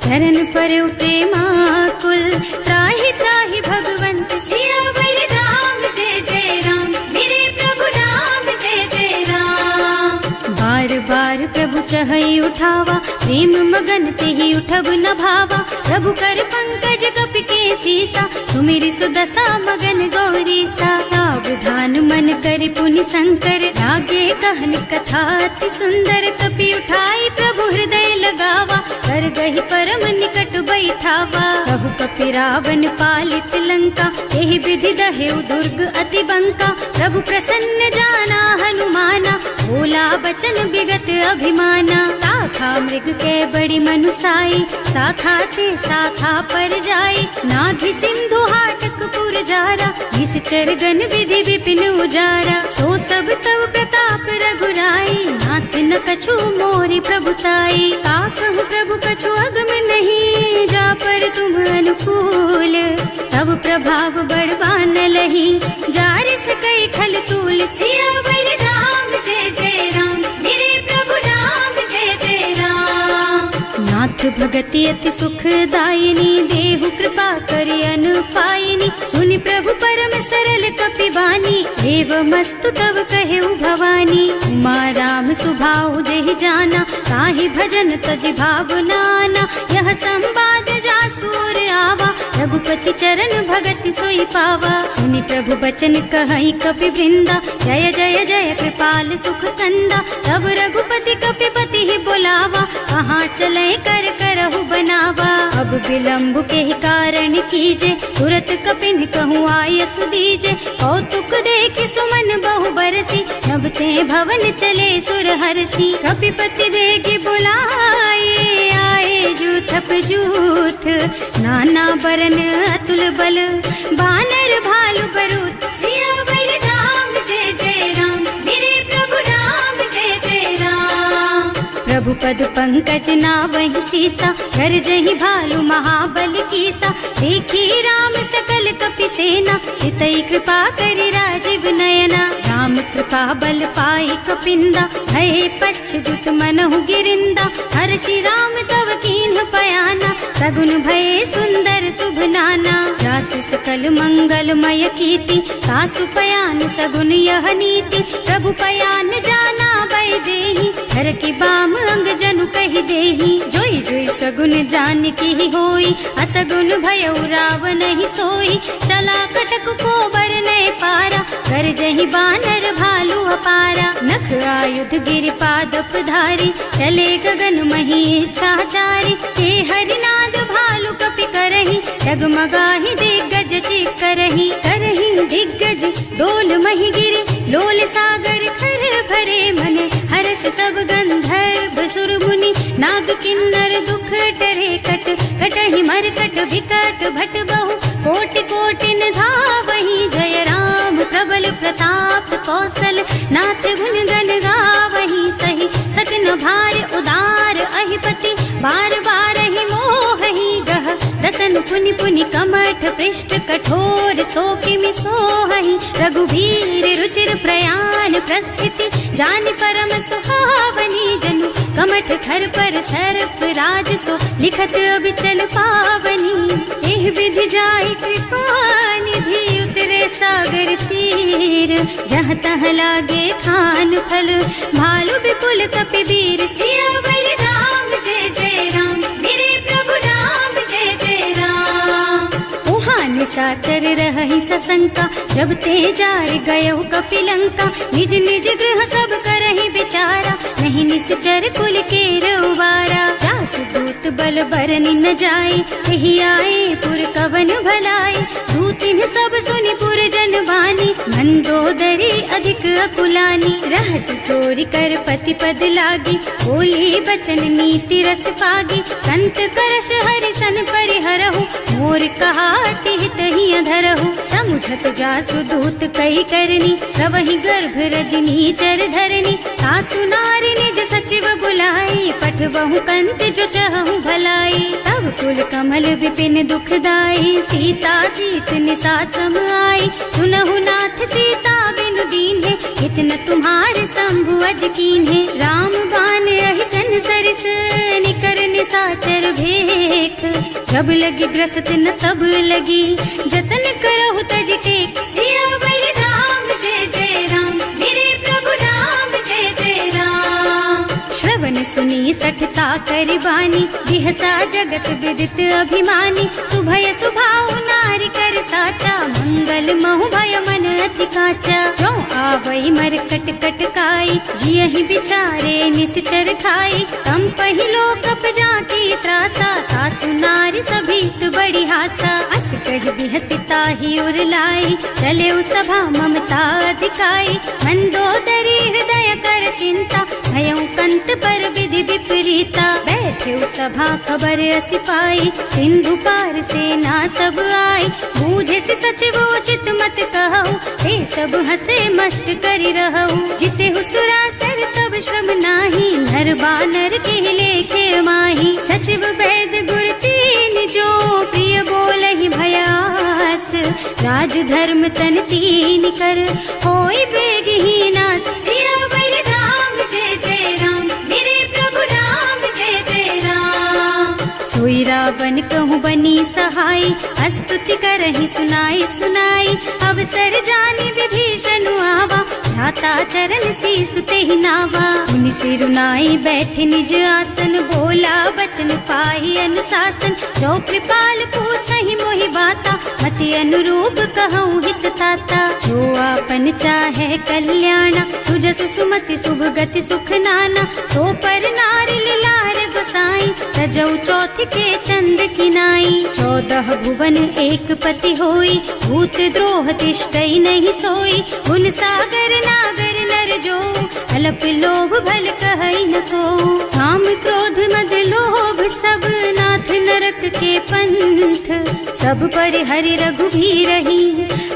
चरण पर प्रेमाकुल, त्राहि त्राहि भगवंत। सियावर राम जय जय राम, मेरे प्रभु राम जय जय राम। बार बार प्रभु चहई उठावा, प्रेम मगन तेहि उठब न भावा। प्रभु कर पंकज कपि के सीसा, सुमिरि सुदशा मगन गौरीसा। सावधान मन करि पुनि शंकर, लागे कहन कथा अति सुंदर। कपि उठाई प्रभु हृदय लगावा, कर गहि परम निकट बैठावा। कहु कपि रावण पालित लंका, एहि विधि दहेउ दुर्ग अति बंका। प्रभु प्रसन्न जाना हनुमाना, बोला बचन विगत अभिमाना। शाखा मृग के बड़ी मनुसाई, शाखा ते शाखा पर जाई। नाघि सिंधु हाटक पुर जारा, निश्चर गन विधि विपिन उजारा। सो सब तव प्रताप रघुराई, नाथ न कछु मोरि प्रभुताई। का कहूँ प्रभु कछु अगम नहीं, जा पर तुम अनुकूल। तब प्रभाव बड़वान लही, जार सकई खल तूल। सियावर राम जय जय राम, मेरे प्रभु राम जय जय राम। नाथ भगति अति सुखदायिनी, देहु कृपा करि अनुपायिनी। सुनि प्रभु परम सरल कपि बानी, एवमस्तु तव कहेउ भवानी। उमा राम सुभाउ जेहि जाना, ताहि भजन तजि भावनाना। यह संवाद जासुर आवा, रघुपति चरण भगति सोई पावा। सुनि प्रभु बचन कहई कपि वृंदा, जय जय जय कृपाल सुख कंदा। तब रघुपति कपि पति ही बोलावा, कहाँ चले कर करहु बनावा। अब विलंब के ही कारण कीजे, तुरत कपिन कहूँ आयस दीजे। कौतुक देख सुमन बहु बरसी, नभ ते भवन चले सुर हर्षि। कपिपति वेगी बुलाए, आए जूथप जूथ। नाना बरन अतुल बल, बानर भालु बरूथ। सियावर राम जय जय राम, मेरे प्रभु राम जय जय राम। प्रभु पद पंकज नावहि सीसा, कर जहि भालु महाबल कीसा। देखी राम सकल कपि सेना, हितई कृपा करि राजीव नयना। राम कृपा बल पाई कपिंदा, भय पच्छ्युत मनहु गिरिंदा। हर्षि राम तव कीन्ह पयाना, सगुन भये सुंदर शुभ नाना। जासु सकल मंगलमय कीर्ति, तासु पयान सगुन यह नीति। प्रभु पयान जाना वैदेही, हर की बाम अंग जनु कहि देही। जोई जोई सगुन जान की होई, असगुन भयउ रावण ही सोई। चला कटक को बरने पारा, कर जहि बानर भालु अपारा। नख आयुध गिरि पादप धारी, चले गगन मही इच्छा जारी। हे हरिनाद भालु कपि करही, डगमगाहि दिग्गज चित करही। करही दिग्गज डोल मही गिरि, लोल सागर खर भरे मन। हर्ष सब गंधर्व सुर मुनि, नाग किन्नर दुख डरे कट। कटहि मरकट विकट भट बहु, कोटि कोटिन धावहि। जय राम प्रबल प्रताप कौशल, नाथ गुण गण गावहि। सही सजन भार उदार अहिपति, बार बार ही मोहि गह। रसन पुनि पुनि कमठ पृष्ठ, कठोर सोकिमि सोहहि। रघुवीर रुचिर प्रयाण प्रस्थिति, जानि परम सुहावनी। जनु कमठ खर पर सर्प राज सो, लिखत अबिचल पावनी। एह विधि जाहि कृपा निधि, उतरे सागर तीर। जहाँ तहाँ लागे खान फल, भालु विपुल कपि वीर। सियावर राम जय जय राम, मेरे प्रभु राम जय जय राम। उहाँ निशाचर रहहि सशंका, जब ते जार गयो कपि लंका। निज निज गृह सब करहि विचारा, नहीं निश्चर कुल के रउबारा। जास दूत बल बरनि न जाए, यही आए पुर कवन भलाई। दूतिन सब सुनि पुर जन बानी, मंदोदरी अधिक अकुलानी। रहस चोरी कर पति पद लागी, बोली बचन नीति रस पागी। कंत करश हरि सन परिहरहु, मोर कहाति हित ही अधरहु। समुझत जासु दूत कही करनी, सबहि गर्भ रजनी चर धरनी। सासु नारी निज सचिव बुलाई, पठबहु कंत जो चहु भलाई। तब कुल कमल विपिन दुखदाई, सीता सीत निसा सम आई। सुनहु नाथ सीता बिनु दीन्हे, इतन तुम्हारे शंभु अज कीन्हे। राम बान अहितन सरिस, निकर निसाचर भेख। जब लगी ग्रसत न तब लगी, जतन करहु तज टेक। सियावर राम जय जय राम, मेरे प्रभु राम जय जय राम। श्रवण सुनी सठता कर बानी, बिहसा जगत विदित अभिमानी। सुभय सुभाव नारी कर साचा, मंगल महु भय मन अति काचा। जो आवई मर कट कट काई, जियहि बिचारे निश्चर खाई। तम पहिलो कप जाती त्रासा, सासु नारी सभीत बड़ी हासा। अस कह बिहसिता ही उर लाई, चले सभा ममता अधिकाई। मंदोदरी हृदय कर चिंता, भयउ कंत पर विधि विपरीता। बैठे सभा खबर असी पाई, सिंधु पार सेना सब आई। बूझे से सचिव उचित मत कहु, हे सब हसे मष्ट करि रहु। जिते हुसुरासर तब श्रम नाही, नर बानर के लेखे माही। सचिव वैद गुर तीन जो, प्रिय बोलहि भयास। राज धर्म तन तीन कर, होई बेगहि नास। सियावर राम जय जय राम, मेरे प्रभु राम जय जय राम। सोई रावण कहूँ बनी सहाय, स्तुति करहि सुनाई सुनाई। अवसर जानि विभीषण आवा, भ्राता चरण सीसु तेहि नावा। मुनि सिरुनाई बैठे निज आसन, बोला बचन पाहि अनुशासन। जो कृपाल पूछहि मोहि बाता, मति अनुरूप कहूँ हित ताता। जो आपन चाहे कल्याणा, सुजस सुमति शुभ गति सुख नाना। सो पर नारी लार गोसाई, तजौ चौथ के चंद किनाई। 14 भुवन एक पति होई, भूत द्रोह तिष्ठई नहीं सोई। गुण सागर नागर नर जो, अल्प लोभ भल कहई न को। काम क्रोध मद लोभ सब, नाथ नरक के पंथ। सब पर हरि रघुबीरहि,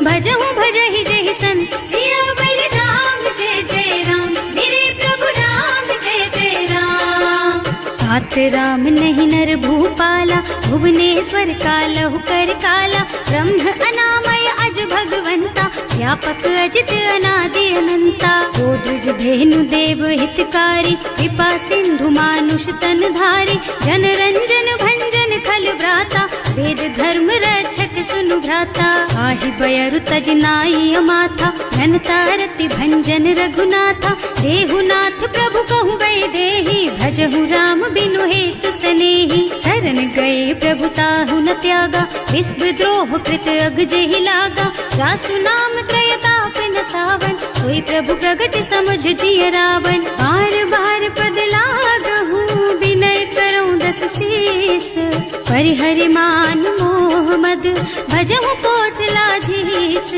भजहु भजहि जहि संत। सियावर राम जय जय राम, मेरे प्रभु राम जय जय राम। तात राम नहीं नर भूपाला, भुवनेश्वर कालहु कर काला। ब्रह्म अनामय अज भगवंता, व्यापक अजित अनादि अनंता। गोद्विज धेनु देव हितकारी, कृपा सिंधु मानुष तन धारी। जन रंजन भंजन खल भ्राता, वेद धर्म रक्षक सुनु भ्राता। आहि बयरु तज नाई अमाथा, घनता रति भंजन रघुनाथा। देहुनाथ प्रभु कहु बै देहि, भजहु राम बिनु हेतु सनेहि। शरण गए प्रभु ताहु न त्यागा, विश्व द्रोह कृत अग जेहि लागा। जासु नाम त्रयताप न सावन, सोई प्रभु प्रगट समझ जिय रावण। बार बार पद लागहु, विनय करऊं दस शीस। परिहरि मान मोह मद, भजहु कौशलाधीश।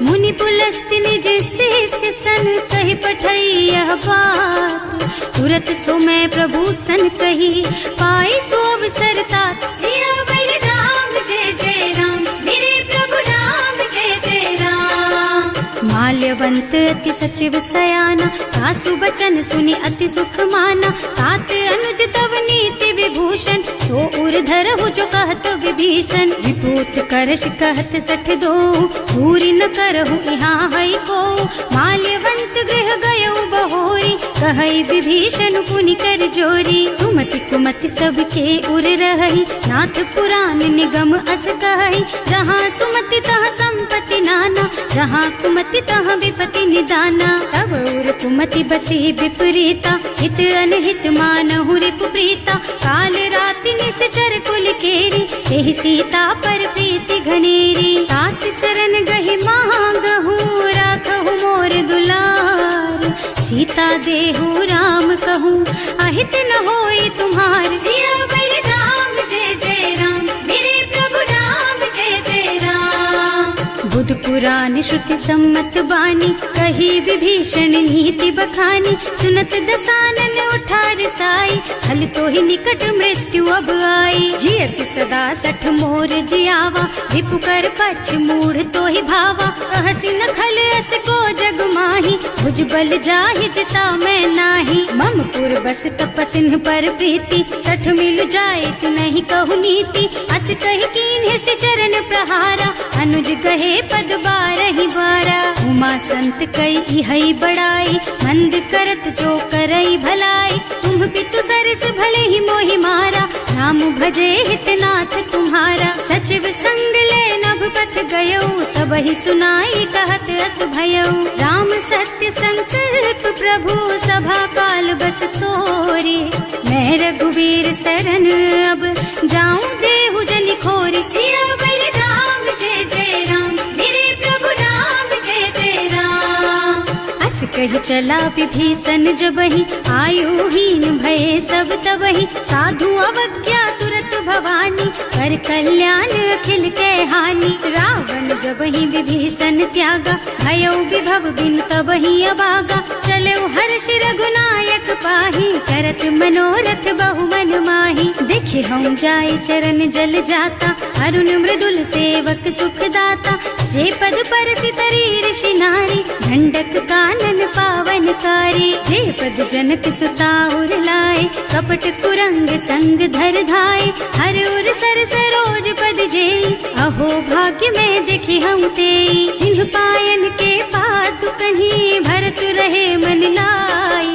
मुनि पुलस्त्य निज शिष्य सन, कहि पठई यह बात। तुरत सो मैं प्रभु सन कही, पाई सो अवसर तात। सियावर राम जय जय राम, मेरे प्रभु राम जय जय राम। माल्यवंत अति सचिव सयाना, सासु बचन सुनि अति सुख माना। तात अनुज तव नीति विभूषण, सो उर धरहु जो कहत विभीषण। विभूत करश कहत सठ दो, पूरी न करहु यहाँ हई को। माल्यवंत गृह गयउ बहोरी, कहई विभीषण पुनि कर जोरी। सुमति कुमति सबके उर रही, नाथ पुराण निगम अस कहई। जहाँ सुमति तहाँ संपत्ति नाना, जहाँ कुमति तहाँ विपत्ति निदाना। तब उर कुमति बसी विपरीता, हित अनहित मानहु रिपु प्रीता। काल राति निश्चर कुल केरी, एहि सीता पर प्रीति घनेरी। तात चरण गहि मांगहु, राखहु मोर दुलार। सीता देहु राम कहु, सहित न होई तुम्हार। सियावर राम जय जय राम, मेरे प्रभु राम जय जय राम। बुध पुराण श्रुति सम्मत बानी, कही विभीषण नीति बखानी। सुनत दसानन उठार साई, हल तो ही निकट मृत्यु अब आई। जियसि सदा सठ मोर जियावा, रिपु कर पछ मूढ़ तो ही भावा। कहसि न खल अस को जग माही, भुज बल जाहि जिता मैं नाही। मम पुर बस तपसिन पर प्रीति, सठ मिल जाए तु नहीं कहु नीति। अस कहि कीन्ह से चरण प्रहारा, अनुज कहे पद बारहि बारा। उमा संत कई हई बड़ाई, मंद करत जो करई भलाई। तुम पितु सरस भले ही मोहि मारा, नाम भजे हितनाथ तुम्हारा। सचिव संग ले नभ पथ गयो, सबहि सुनाई कहत अस भयो। राम सत्य संकल्प प्रभु, सभा काल बस तोरे। मैं रघुवीर शरण अब, जाऊं देहु जनि खोरी। सियावर राम जय जय राम, मेरे प्रभु राम जय जय राम। अस कहि चला विभीषण जबहि, आयुहीन भये सब तबहि। साधु अवज्ञा तुरत भवानी, कर कल्याण अखिल के हानि। रावण जबहि विभीषण त्यागा, भयो विभव बिनु तबहि अभागा। चलऊ हर्ष रघुनायक पाहि, करत मनोरथ बहु मन माहि। देखे हम जाय चरण जल जाता, अरुण मृदुल सेवक सुख दाता। जे पद परसि तरी ऋषि नारी, ढंडक कानन पावन कारी। जे पद जनक सुता उर लाए, कपट कुरंग संग धर धाय। हर उर सर सरोज पद जेई, अहो भाग्य में देखी हम तेई। जिन्ह पायन के पास कहीं, भरत रहे मन लाई।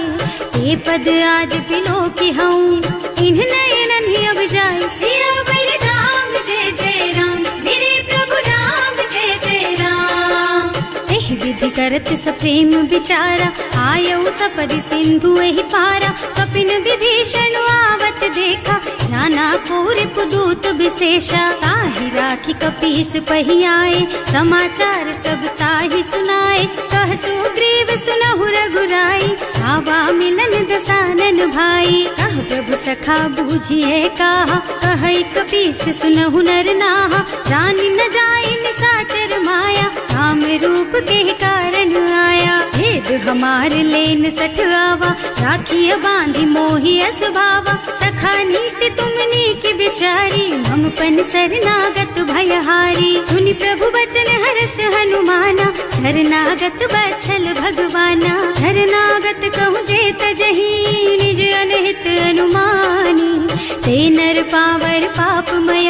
ये पद आज बिलो की हूँ, इन्ह नयनन ही अब जाए। सियावर राम जय जय राम, मेरे प्रभु राम जय जय राम। एहि विधि करत सप्रेम विचारा, आयऊ सपदि सिंधु एहि पारा। कपिन विभीषण आवत देखा, जाना कोरि कुदूत विशेषा। ताहि राखी कपीस पहि आए, समाचार सब ताहि सुनाए। कह सुग्रीव सुनहु रघुराई, आवा मिलन दसानन भाई। कह प्रभु सखा बूझिए काहा, कहै कपीस सुनहु नर नाहा। जानि न जाय निसाचर माया, काम रूप के कारण आया। भेद हमार लेन सठ आवा, राखिय बांधि मोहि असभावा। सखा नीति तुमनी की बिचारी, मम पन शरणागत भयहारी। सुनि प्रभु बचन हर्ष हनुमाना, शरणागत बछल भगवाना। शरणागत कहूँ जे तजहि, निज अनहित अनुमानी। ते नर पावर पापमय,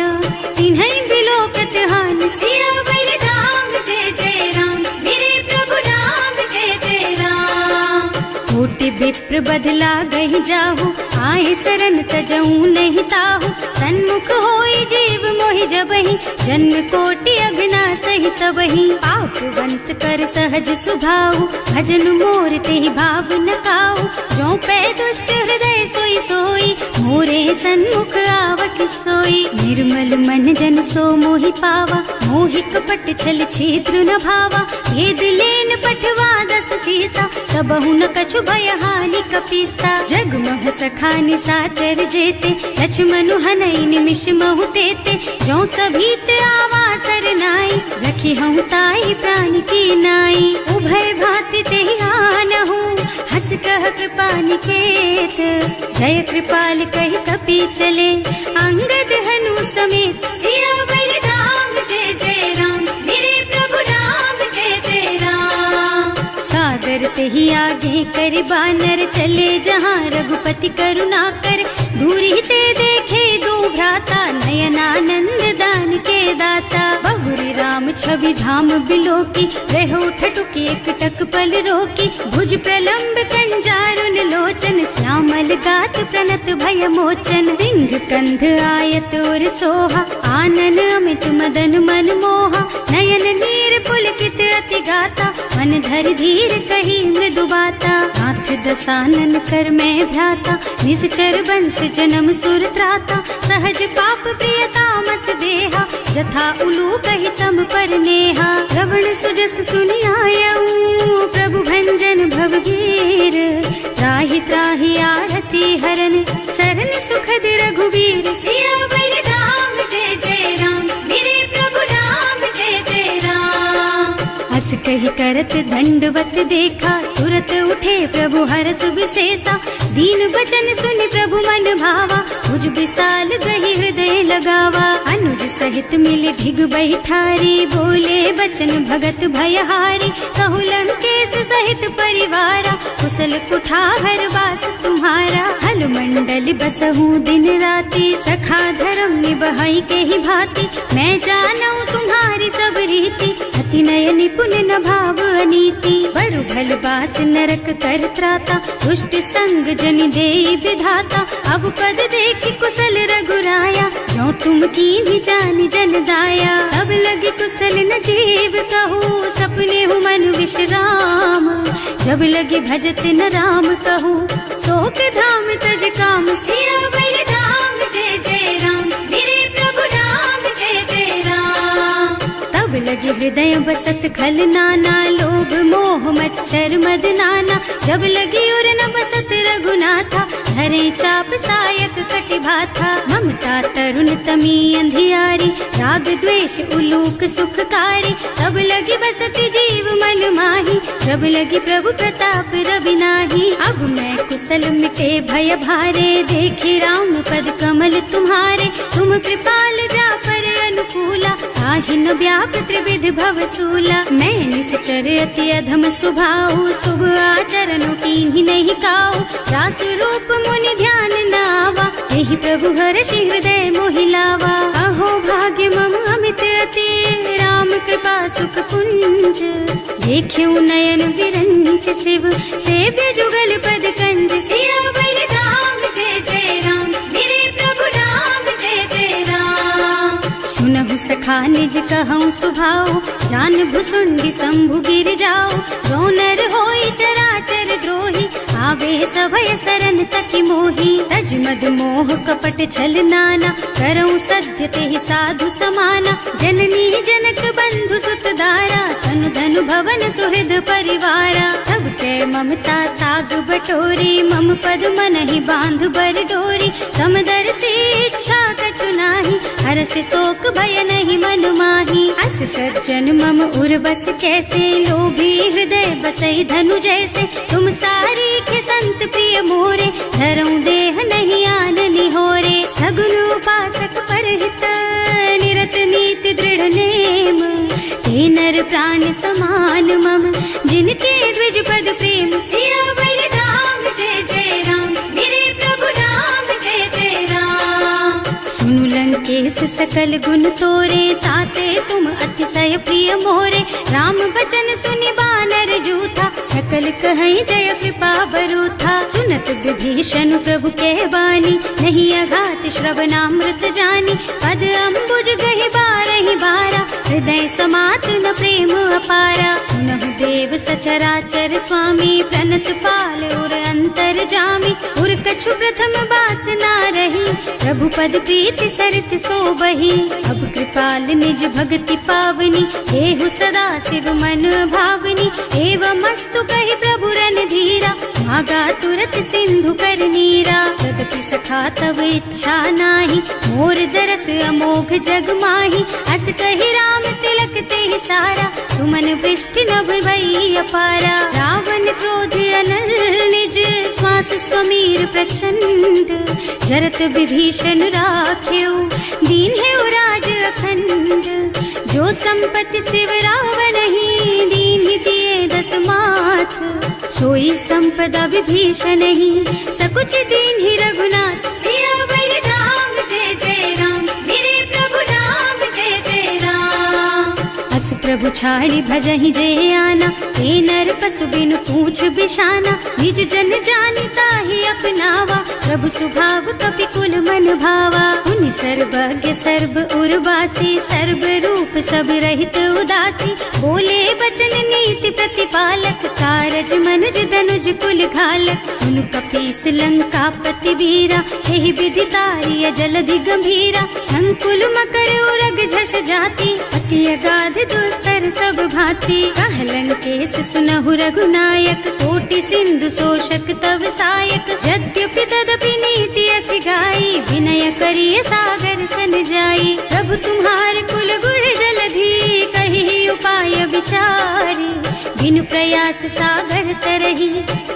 तिन्है बिलोकत हानि। सियावर राम जय जय राम, मेरे प्रभु राम जय जय राम। कोटि विप्र बदला गहि जाहु, आए शरण तजऊ नहीं ताहु। सन्मुख होई जीव मोहि जबहि, जन्म कोटि अघनासहि तबहि। पापवंत कर सहज सुभाऊ, भजन मोर तेहि भाव न काऊ। जो पै दुष्ट हृदय सोई सोई, मोरे सन्मुख आवत सोई। निर्मल मन जन सो मोहि पावा, मोहि कपट छल छिद्र न भावा। भेद लेन पठवा दस सीसा, तबहु न कछु भय हानि कपीसा। जग महु सखा निसाचर जेते, लक्ष्मणु हनई निमिष महु तेते। जो सभीत आवा सरनाई, रखी हूँ ताई प्राण की नाई। उभय भांति तेहि आनहु, हस कह कृपा निकेत। जय कृपाल कहि कपि चले, अंगद हनु समेत। सियावर राम जय जय राम, मेरे प्रभु राम जय जय राम। सादर तेहि आगे कर बानर, चले जहाँ रघुपति करुणा कर। दूरी ते देखे दो भ्राता, नयनानंद दान के दाता। बहुरी राम छवि धाम बिलोकी, रहो ठटुकी एक टक पल रोकी। भुज प्रलंब कंजारुन लोचन, श्यामल गात प्रणत भय मोचन। सिंह कंध आयत और सोहा, आनन अमित मदन मन मोहा। नयन नीर पुलकित अति गाता, मन धर धीर कही मृदु बाता। हाथ दसानन कर मैं भ्राता, निश्चर बंस जन्म सुर त्राता। सहज पाप प्रिय तामस देहा, जथा उलू कहि तम पर नेहा। श्रवण सुजस सुनि आयऊ, प्रभु भंजन भवभीर। त्राहि त्राहि आरती है कारण सरन सुखद रघुवीर। सियावर राम जय जय राम, मेरे प्रभु राम जय जय राम। हस कही करत दंडवत देखा, तुरत उठे प्रभु हरस विशेषा। दीन बचन सुनि प्रभु मन भावा, मुझ विशाल गही हृदय लगावा। अनुज सहित मिली भिग बैठारी, बोले बचन भगत भयहारी। कहु लंकेश सहित परिवारा, कुशल कुठार वास तुम्हारा। हल मंडल बसहु दिन राति, सखा धर्म निबहई के ही भांति। मैं जानऊ तुम्हारी सब रीति, अति नय निपुण न भाव अनीति। बरु भल बास नरक कर त्राता, दुष्ट संग जन देई विधाता। अब पद देखि कुशल रघुराया, जो तुम कीन्ही जानि जन दाया। तब लगी कुशल न जीव कहूँ, सपने हूँ मन विश्राम। जब लगी भजत न राम कहूँ, शोक धाम तज काम। सियावर राम जय जय राम, मेरे प्रभु राम जय जय राम। तब लगी हृदय बसत खल नाना, लोभ मोह मच्छर मद नाना। जब लगी उर न बसत रघुनाथा, धरे चाप सायक कटि भाथा। ममता तरुण तमी अंधियारी, राग द्वेष उलूक सुखकारी। तब लगी बसती जीव मन माही, जब लगी प्रभु प्रताप रवि नाही। अब मैं कुशल मिटे भय भारे, देखे राम पद कमल तुम्हारे। तुम कृपाल जा पर अनुकूला, ताहि न व्याप त्रिविध भवसूला। मैं निश्चर अति अधम स्वभाव, शुभ आचरण कीन्ही नहीं काऊ। रास रूप मुनि ध्यान न आवा, यही प्रभु हर्षि हृदय मोहि लावा। अहो भाग्य मम अमित अति, राम कृपा सुख पुंज। देख्यऊ नयन विरंच शिव, सेव्य जुगल पद कंज। सियावर राम जय जय राम, मेरे प्रभु राम जय जय राम। सुनहु सखा निज कहऊँ सुभाऊ, जान भुसुंडी शंभु गिर जाऊ। जो नर होई चराचर द्रोही, आवे सभय सरन तकि मोही। तज मद मोह कपट छल नाना, करऊँ सत्य तेहि साधु समाना। जननी जनक बंधु सुत दारा, तनु धनु भवन सुहृद परिवारा। तब ते ममता ताग बटोरी, मम पद मनहि बांध बर डोरी। समदर्शी इच्छा कछु नाही, हर्ष शोक भय नहीं मन माही। अस सज्जन मम उर बस कैसे, लोभी हृदय बसई धनु जैसे। तुम सारी के संत प्रिय मोरे, धरऊँ देह नहीं आन निहोरे। सगुन उपासक परहित, निरत नीति दृढ़ नेम। ते नर प्राण समान मम, जिनके द्विज पद प्रेम। सियावर राम जय जय राम, मेरे प्रभु राम जय जय राम। सुनु लंकेश सकल गुण तोरे, ताते तुम अतिशय प्रिय मोरे। राम बचन सुनि बानर जूथा, सकल कहई जय कृपा बरूथा। सुनत विभीषण प्रभु के बानी, नहीं अघात श्रवणामृत जानी। पद अम्बुज गहि बारहि बारा, हृदय समात न प्रेम अपारा। सुनहु देव सचराचर स्वामी, प्रणत पाल उर अंतर जामी। उर कछु प्रथम बास ना रही, प्रभु पद प्रीति सरित सोबही। अब कृपाल निज भक्ति पावनी, देहु सदा शिव मन भावनी। एवं मस्तु कहि प्रभु रन धीरा, मागा तुरत सिंधु कर नीरा। तदपि सखा तब इच्छा नाही, मोर दरस अमोघ जग माही। अस कहि राम तिलक तेहि सारा, सुमन वृष्टि नभ भई अपारा। रावण क्रोध अनल निज, श्वास स्वमीर प्रचंड। जरत विभीषण राख्यो, दीन्हेउ राज अखंड। जो संपत्ति शिव रावण ही, दीन्हि दिए दस माथ। सोई संपदा विभीषण ही, सकुच दीन्हि रघुनाथ। सियावर राम जय जय राम, मेरे प्रभु राम जय जय राम। अस प्रभु छाड़ी भजहि जय आना, हे नर पशु बिनु पूछ बिशाना। निज जन जानि ताहि अपनावा, प्रभु सुभाव कपि कुल मन भावा। उनि सर्वज्ञ सर्व उर्वासी, सर्व रूप सब रहित उदासी। बोले बचन नीति प्रतिपालक, कारज मनुज धनुज कुल घालक। सुनु कपीस लंका पति वीरा, एहि विधि तारिय जलधि गंभीरा। संकुल मकर उरग झष जाति, अति अगाध दुस्तर सब भांति। कह लंकेश सुनहु रघुनायक, कोटि सिंधु शोषक तव सायक। यद्यपि तदपि प्रभु तुम्हार कुल गुण जलधि, कही उपाय विचारी, बिनु प्रयास सागर तरही,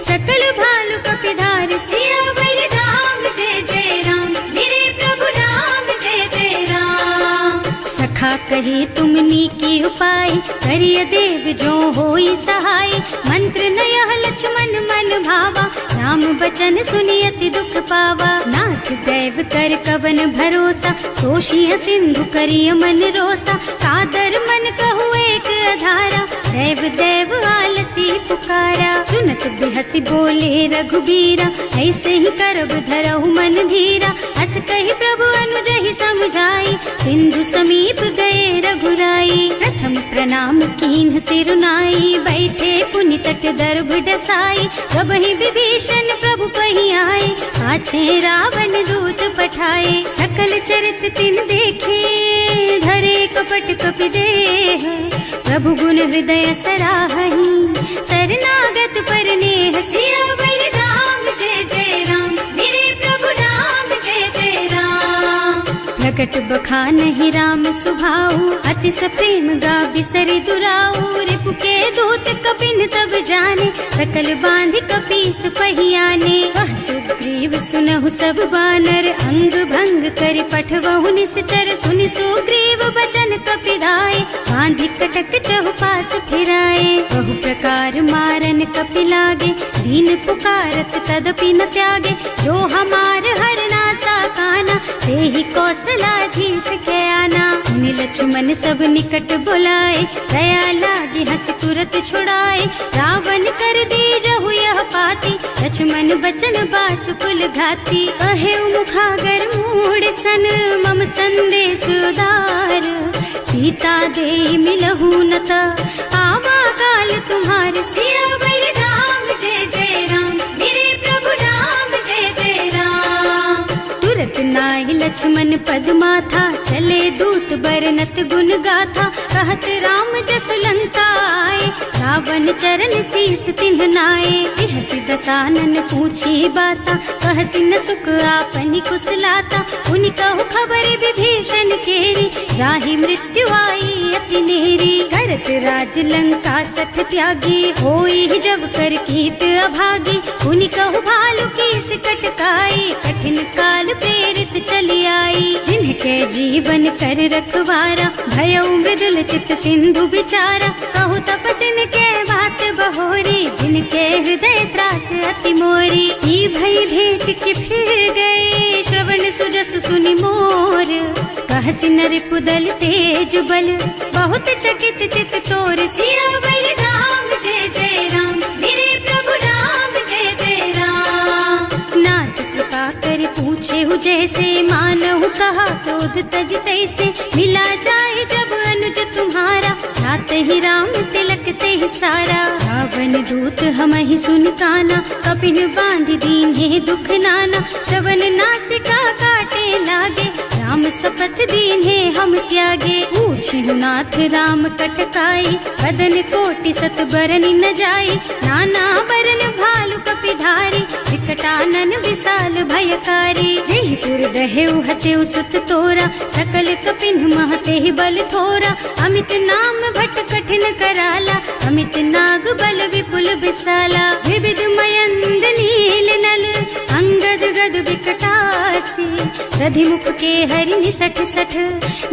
सकल भालु कपिधार, सियावर राम जय जय राम, मेरे प्रभु राम जय जय राम। सखा कहे तुमनी की उपाय, करिय देव जो होई सहाय, मंत्र नयह लक्ष्मण मन भावा, राम बचन सुनि अति दुख पावा। नाथ दैव कर कवन भरोसा, सोषिय सिंधु करिय मन रोसा, कादर मन कहु एक अधारा, देव देव आलसी पुकारा। सुनत बिहसी बोले रघुबीरा, ऐसे ही करब धरहु मन धीरा, हस कही प्रभु अनुजहि समझाई, सिंधु समीप गए रघुराई। प्रथम प्रणाम कीन्ह सिरुनाई, बैठे पुनि तट दर्भ डसाई, कबहि विभीषण प्रभु पही आए, पाछे रावण दूत पठाए। सकल चरित तिन देखे, धरे कपट कपि देह, प्रभु गुण हृदय सराहहि, शरणागत पर नेह, सियावर राम जय जय राम, मेरे प्रभु राम जय जय राम। प्रकट बखानहि राम सुभाऊ, अति सप्रेम गा बिसरि दुराऊ, रिपु के दूत कपिन तब जाने, सकल बांध कपीस पहियाने। वह सुग्रीव सुनहु सब बानर, अंग भंग कर पठवहु निश्चर, सुनि सुग्रीव बचन कपिधाय, बांधि कटक चहुपास फिराए। बहु प्रकार मारन कपि लागे, दीन पुकारत तदपि न त्यागे, जो हमार हरना साकाना, तेहि कौशलाधीश के आना। मुनि लक्ष्मण सब निकट बुलाए, दया लागी हंस तुरत छुड़ाए, रावण कर दीजहु यह पाती, लक्ष्मण बचन बाचुकुल घाती। कहे मुखागर मूढ़ सन, मम संदेश उदार, सीता दे मिलहु नता, आवा काल तुम्हार, सियावर राम जय जय राम, मेरे प्रभु राम जय जय राम। तुरत नाहि लक्ष्मण पद माथा, चले दूत बरनत गुण गाथा, कहत राम जस लंका आए, रावण चरण शीस तिन्ह नाए। बिहसि दसानन पूछी बाता, कहसि न सुख आपनि कुशलाता, उनि कहु खबर विभीषण केरी, जाहि मृत्यु आई अति नेरी। करत राज लंका सठ त्यागी, होई जब कर कीट अभागी, उनि कहु भालु कीस कटकाई, कठिन काल प्रेरित चली आई। जिनके जीवन कर रखवारा, भयउ मृदुल चित सिंधु बिचारा, कहु तपसिन के बात बहोरी, जिनके हृदय त्रास अति मोरी। की भई भेंट कि फिर गए, श्रवण सुजस सुनि मोर, कहसि नर पुदल तेज बल, बहुत चकित चित तोर, सियावर राम जय जय राम, मेरे प्रभु राम जय जय राम। नाथ कृपा कर पूछे हु जैसे, मानहु कहा क्रोध तज तैसे, मिला जाए जब अनुज तुम्हारा, जात ही राम तिलक ते सारा। रावण दूत हमहि सुन काना, कपिन बांध दीन्हे दुख नाना, श्रवण नासिका काटे लागे, राम शपथ दीन्हे हम त्यागे। पूछिहु नाथ राम कटकाई, बदन कोटि सत बरनि न जाई, नाना बरन भालु कपिधारी, विकटानन विशाल भयकारी। जेहि पुर दहेउ हतेउ सुत तोरा, सकल कपिन महते बल थोरा, अमित नाम भट कठिन कराला, अमित नाग बल विपुल विशाला। विविध मयंद नील नल, अंगद गद विकटासी, दधिमुख के हरि निसठ सठ,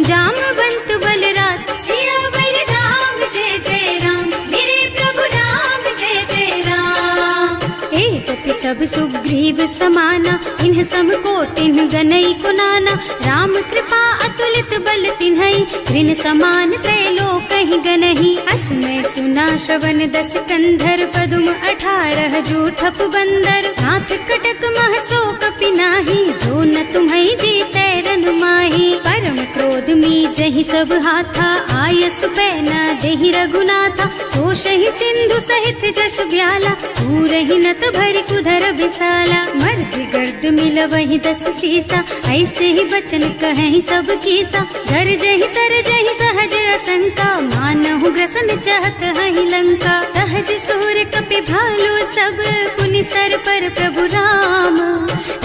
जामवंत बलराज, सियावर राम जय जय राम, मेरे प्रभु राम जय जय राम। एक सब सुग्रीव समाना, इन्ह सम कोटिन गनई कुनाना, राम कृपा अतुलित बल तिन्हई, ऋण समान त्रैलोकहि गनहि। असमय सुना श्रवण दस कंधर, पदुम 18 जूठप बंदर, हाथ कटक मह सो कपि नाही, जो न तुम्हई जीतै रन माही। परम क्रोध मी जहि सब हाथा, आयस पैना देहि रघुनाथा, सोषहि सिंधु सहित जश ब्याला, पूरहि नत भरि कुधर विशाला। मर्द गर्द मिलवहि 10 सीसा, ऐसे ही बचन कहें सब कीसा, धर जहि तर जहि सहज असंका, मानहु ग्रसन चाहत हहि लंका। सहज सूर कपि भालु सब, पुनि सर पर प्रभु राम,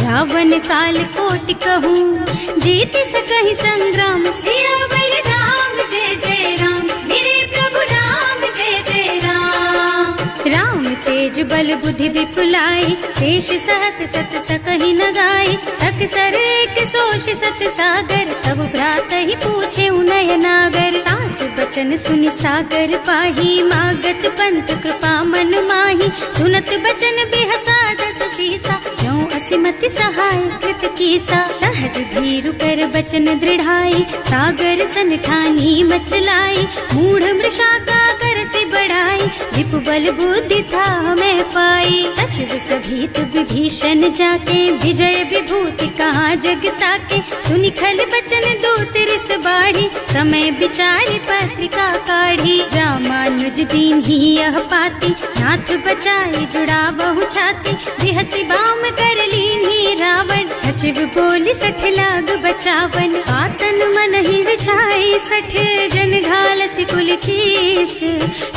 रावण काल कोटि कहूँ, जीति सकहि संग्राम, सियावर राम जय जय राम, मेरे प्रभु राम जय जय राम। राम तेज बल बुद्धि विपुलाई, शेष सहस सत सकहि न गाई। सकसर एक सोष सत सागर, तब भ्रात ही पूछे उनय नागर। तास बचन सुनि सागर पाही, मागत पंत कृपा मन माही। सुनत बचन बिहसा दस सीसा, ज्यों असिमति सहाय कृत कीसा। सहज धीरु कर बचन दृढ़ाई, सागर सन ठानी मचलाई। मूढ़ मृषा का कर से बढ़ाई, विपु बल बुद्धि था मैं पाई। सचिव सभीत विभीषण जाके, विजय विभूति कहाँ जग ताके। सुनि खल बचन दूत रिस बाढ़ी, समय विचारि पत्रिका काढ़ी। रामानुज दीन ही यह पाती, नाथ बचाई जुड़ा बहु छाती। बिहसी बाम कर लीन्ही रावण, सचिव बोली सठ लाग बचावन। आतन मन ही रिझाई सठ, जन घालसी कुल कीस।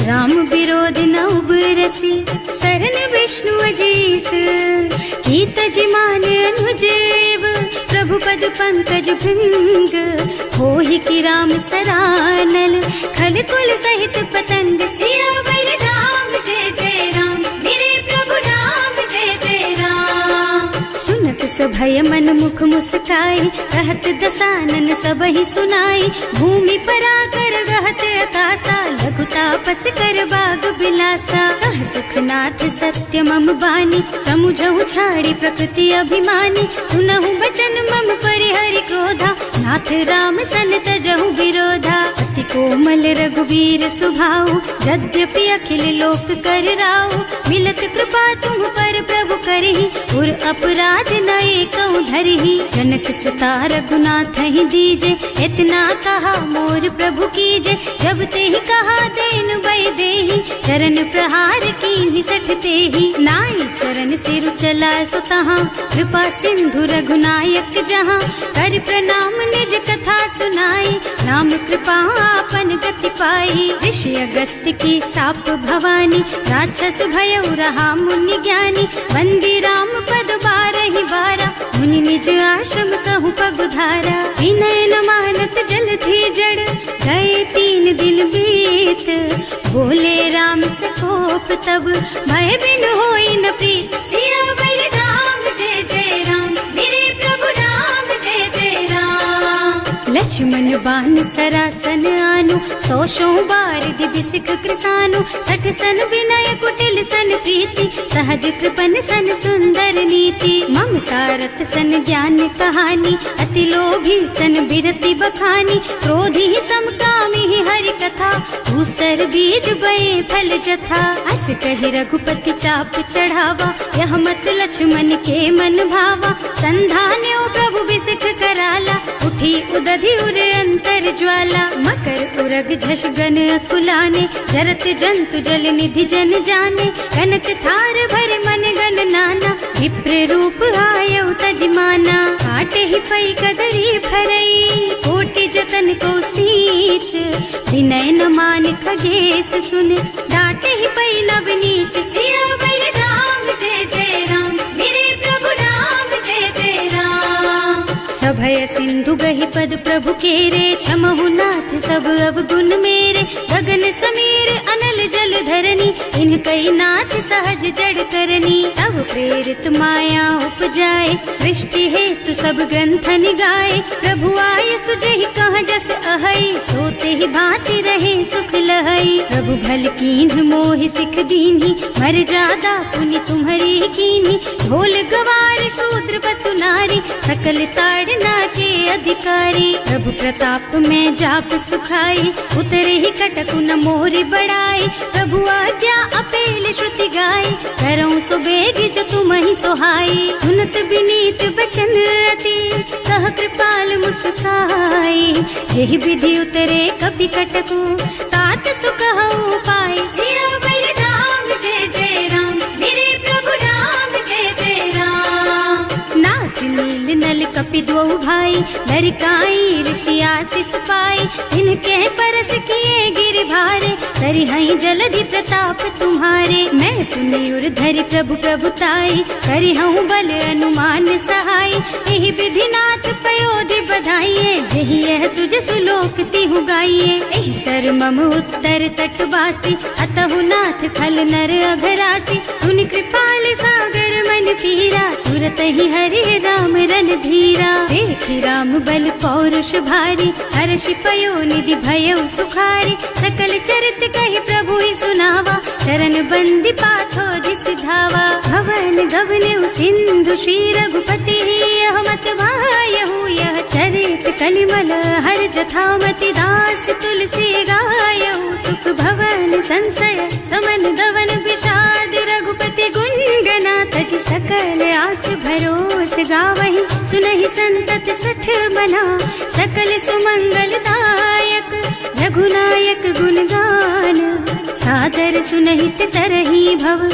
राम विरोध न उबरसी, शरण विष्णु अजीस। कीत जिमान अनुजेव, प्रभु पद पंकज भृंग। होहि की राम सरानल, खल कुल सहित पतंग। सियावर राम जय जय राम, मेरे प्रभु राम जय जय राम। सुनत सभय मन मुख मुस्काई, कहत दसानन सबहि सुनाई। भूमि पराकर गहत आकाशा, लघु तापस कर बाग बिलासा। कह सुखनाथ सत्य मम बानी, समुझहु छाड़ी प्रकृति अभिमानी। सुनहु बचन मम परिहरि क्रोधा, नाथ राम सन तजहु विरोधा। अति कोमल रघुवीर सुभाऊ, यद्यपि अखिल लोक कर राऊ। मिलत कृपा तुम पर प्रभु करहि, उर अपराध न एकौ धरहि। जनक सुता रघुनाथ ही दीजे, इतना कहा मोर प्रभु कीजे। जब ते ही कहा देन बय देहि, चरण प्रहार कीन्हि सठ तेहि। नाई चरण सिरु चला सुतहाँ, कृपा सिंधु रघुनायक जहाँ। कर प्रणाम निज कथा सुनाई, नाम कृपा आपन गति पाई। ऋषि अगस्त की साप भवानी, राक्षस भयउ रहा मुनि ज्ञानी। वंदी राम पद बारहि बारा, मुनि निज आश्रम कहु पगुधारा। विनय न मानत जल थी जड़, गए 3 दिन बीत। बोले राम सकोप तब, भय बिन होई न प्रीत। सियावर राम जय जय राम, मेरे प्रभु राम जय जय राम। लक्ष्मण बान सरासन आनु, 100 बार दिव्य सिख कृसानु। 60 सन विनय कुटिल सन प्रीति, सहज कृपन सन सुंदर नीति। ममता रत सन ज्ञान कहानी, अति लोभी सन बिरति बखानी। क्रोधी समकामी हरि कथा, दूसर बीज बये फल जथा। अस कहि रघुपति चाप चढ़ावा, यह मत लक्ष्मण के मन भावा। संधान्यो प्रभु बिसिख कराला, उठी उदधि उर अंतर ज्वाला। मकर उरग झष गन अकुलाने, जरत जंतु जल निधि जन जाने। कनक थार भर मन गन नाना, विप्र रूप आयौ तजमाना। काटे ही पै कदरी फरई, कोटि जतन को सींच। विनय न मान खगेश सुन, डांटे ही पै नव नीच। सियावर राम जय जय राम, मेरे प्रभु राम जय जय राम। सभय सिंधु गहि पद प्रभु केरे, क्षमहु नाथ सब अवगुण मेरे। गगन समीर अनल जल धरनी, इनकई नाथ सहज जड़ करनी। तब प्रेरित माया उपजाए, सृष्टि हेतु सब ग्रंथन गाए। प्रभु आय सुजहि कह जस अहै, सोते ही भांति रहे सुख लहै। प्रभु भल कीन्ह मोहि सिख दीन्ही, मर्यादा पुनि तुम्हरी कीन्ही। ढोल गवार शूद्र पशु नारी, सकल ताड़ना के अधिकारी। प्रभु प्रताप में जाप सुखाई, उतरे ही कटकु न मोरि बड़ाई। प्रभु आज्ञा अपेल श्रुति गाई, करऊं सुबेग जो तुम ही सोहाई। सुनत विनीत बचन अति, कह कृपाल मुस्काई। यही विधि उतरे कपि कटकु, तात सुकहु पाई। सियावर राम जय जय राम, मेरे प्रभु राम जय जय राम। नाथ नील नल कपि द्वौ भाई, लरिकाई ऋषि आशीष पाई। इनके परस किए गिर भारे, तरि हई जलधि प्रताप तुम्हारे। मैं पुनि उर धरि प्रभु प्रभुताई, करि हूँ बल अनुमान सहाय। यही विधि नाथ पयोधि बधाइए, जही सुलोक तिहु गाइए। एहि सर मम उत्तर तटवासी, अतहु नाथ खल नर अघरासी। सुनि कृपाल सागर मन पीरा, तुरत ही हरि राम रन धीरा। देखि राम बल पौरुष भारी, हर्षि पयो निधि भयउ सुखारी। सकल चरित कहि प्रभु ही सुनावा, चरण बंदी पाथोदिस धावा। भवन गवनेउ सिंधु श्री रघुपति, यह मत वायहु यह चरित कलिमल हर जथामति। दास तुलसी गायहु, सुख भवन संशय समन दवन विषाद। रघुपति गुण गना तज सकल आस भरोस गावहि। सुनहि संतत सठ मना, सकल सुमंगल दायक। रघुनायक गुण गान, सादर सुनहित तरहि भव।